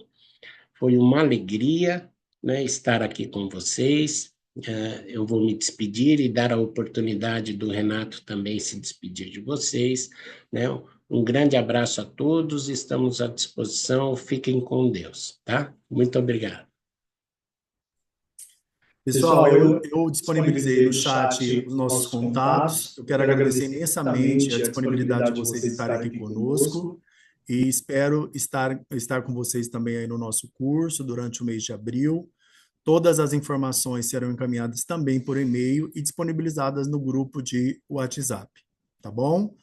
S4: Foi uma alegria, né, estar aqui com vocês. Eu vou me despedir e dar a oportunidade do Renato também se despedir de vocês, né? Um grande abraço a todos, estamos à disposição, fiquem com Deus, tá? Muito obrigado.
S1: Pessoal, eu disponibilizei no chat os nossos contatos. Eu quero agradecer imensamente a disponibilidade de vocês estarem aqui conosco e espero estar com vocês também aí no nosso curso durante o mês de abril. Todas as informações serão encaminhadas também por e-mail e disponibilizadas no grupo de WhatsApp, tá bom?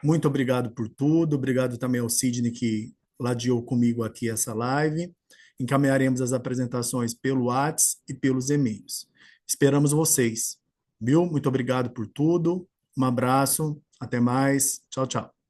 S1: Muito obrigado por tudo, obrigado também ao Sidney que ladeou comigo aqui essa live. Encaminharemos as apresentações pelo WhatsApp e pelos e-mails. Esperamos vocês, viu? Muito obrigado por tudo, um abraço, até mais, tchau, tchau.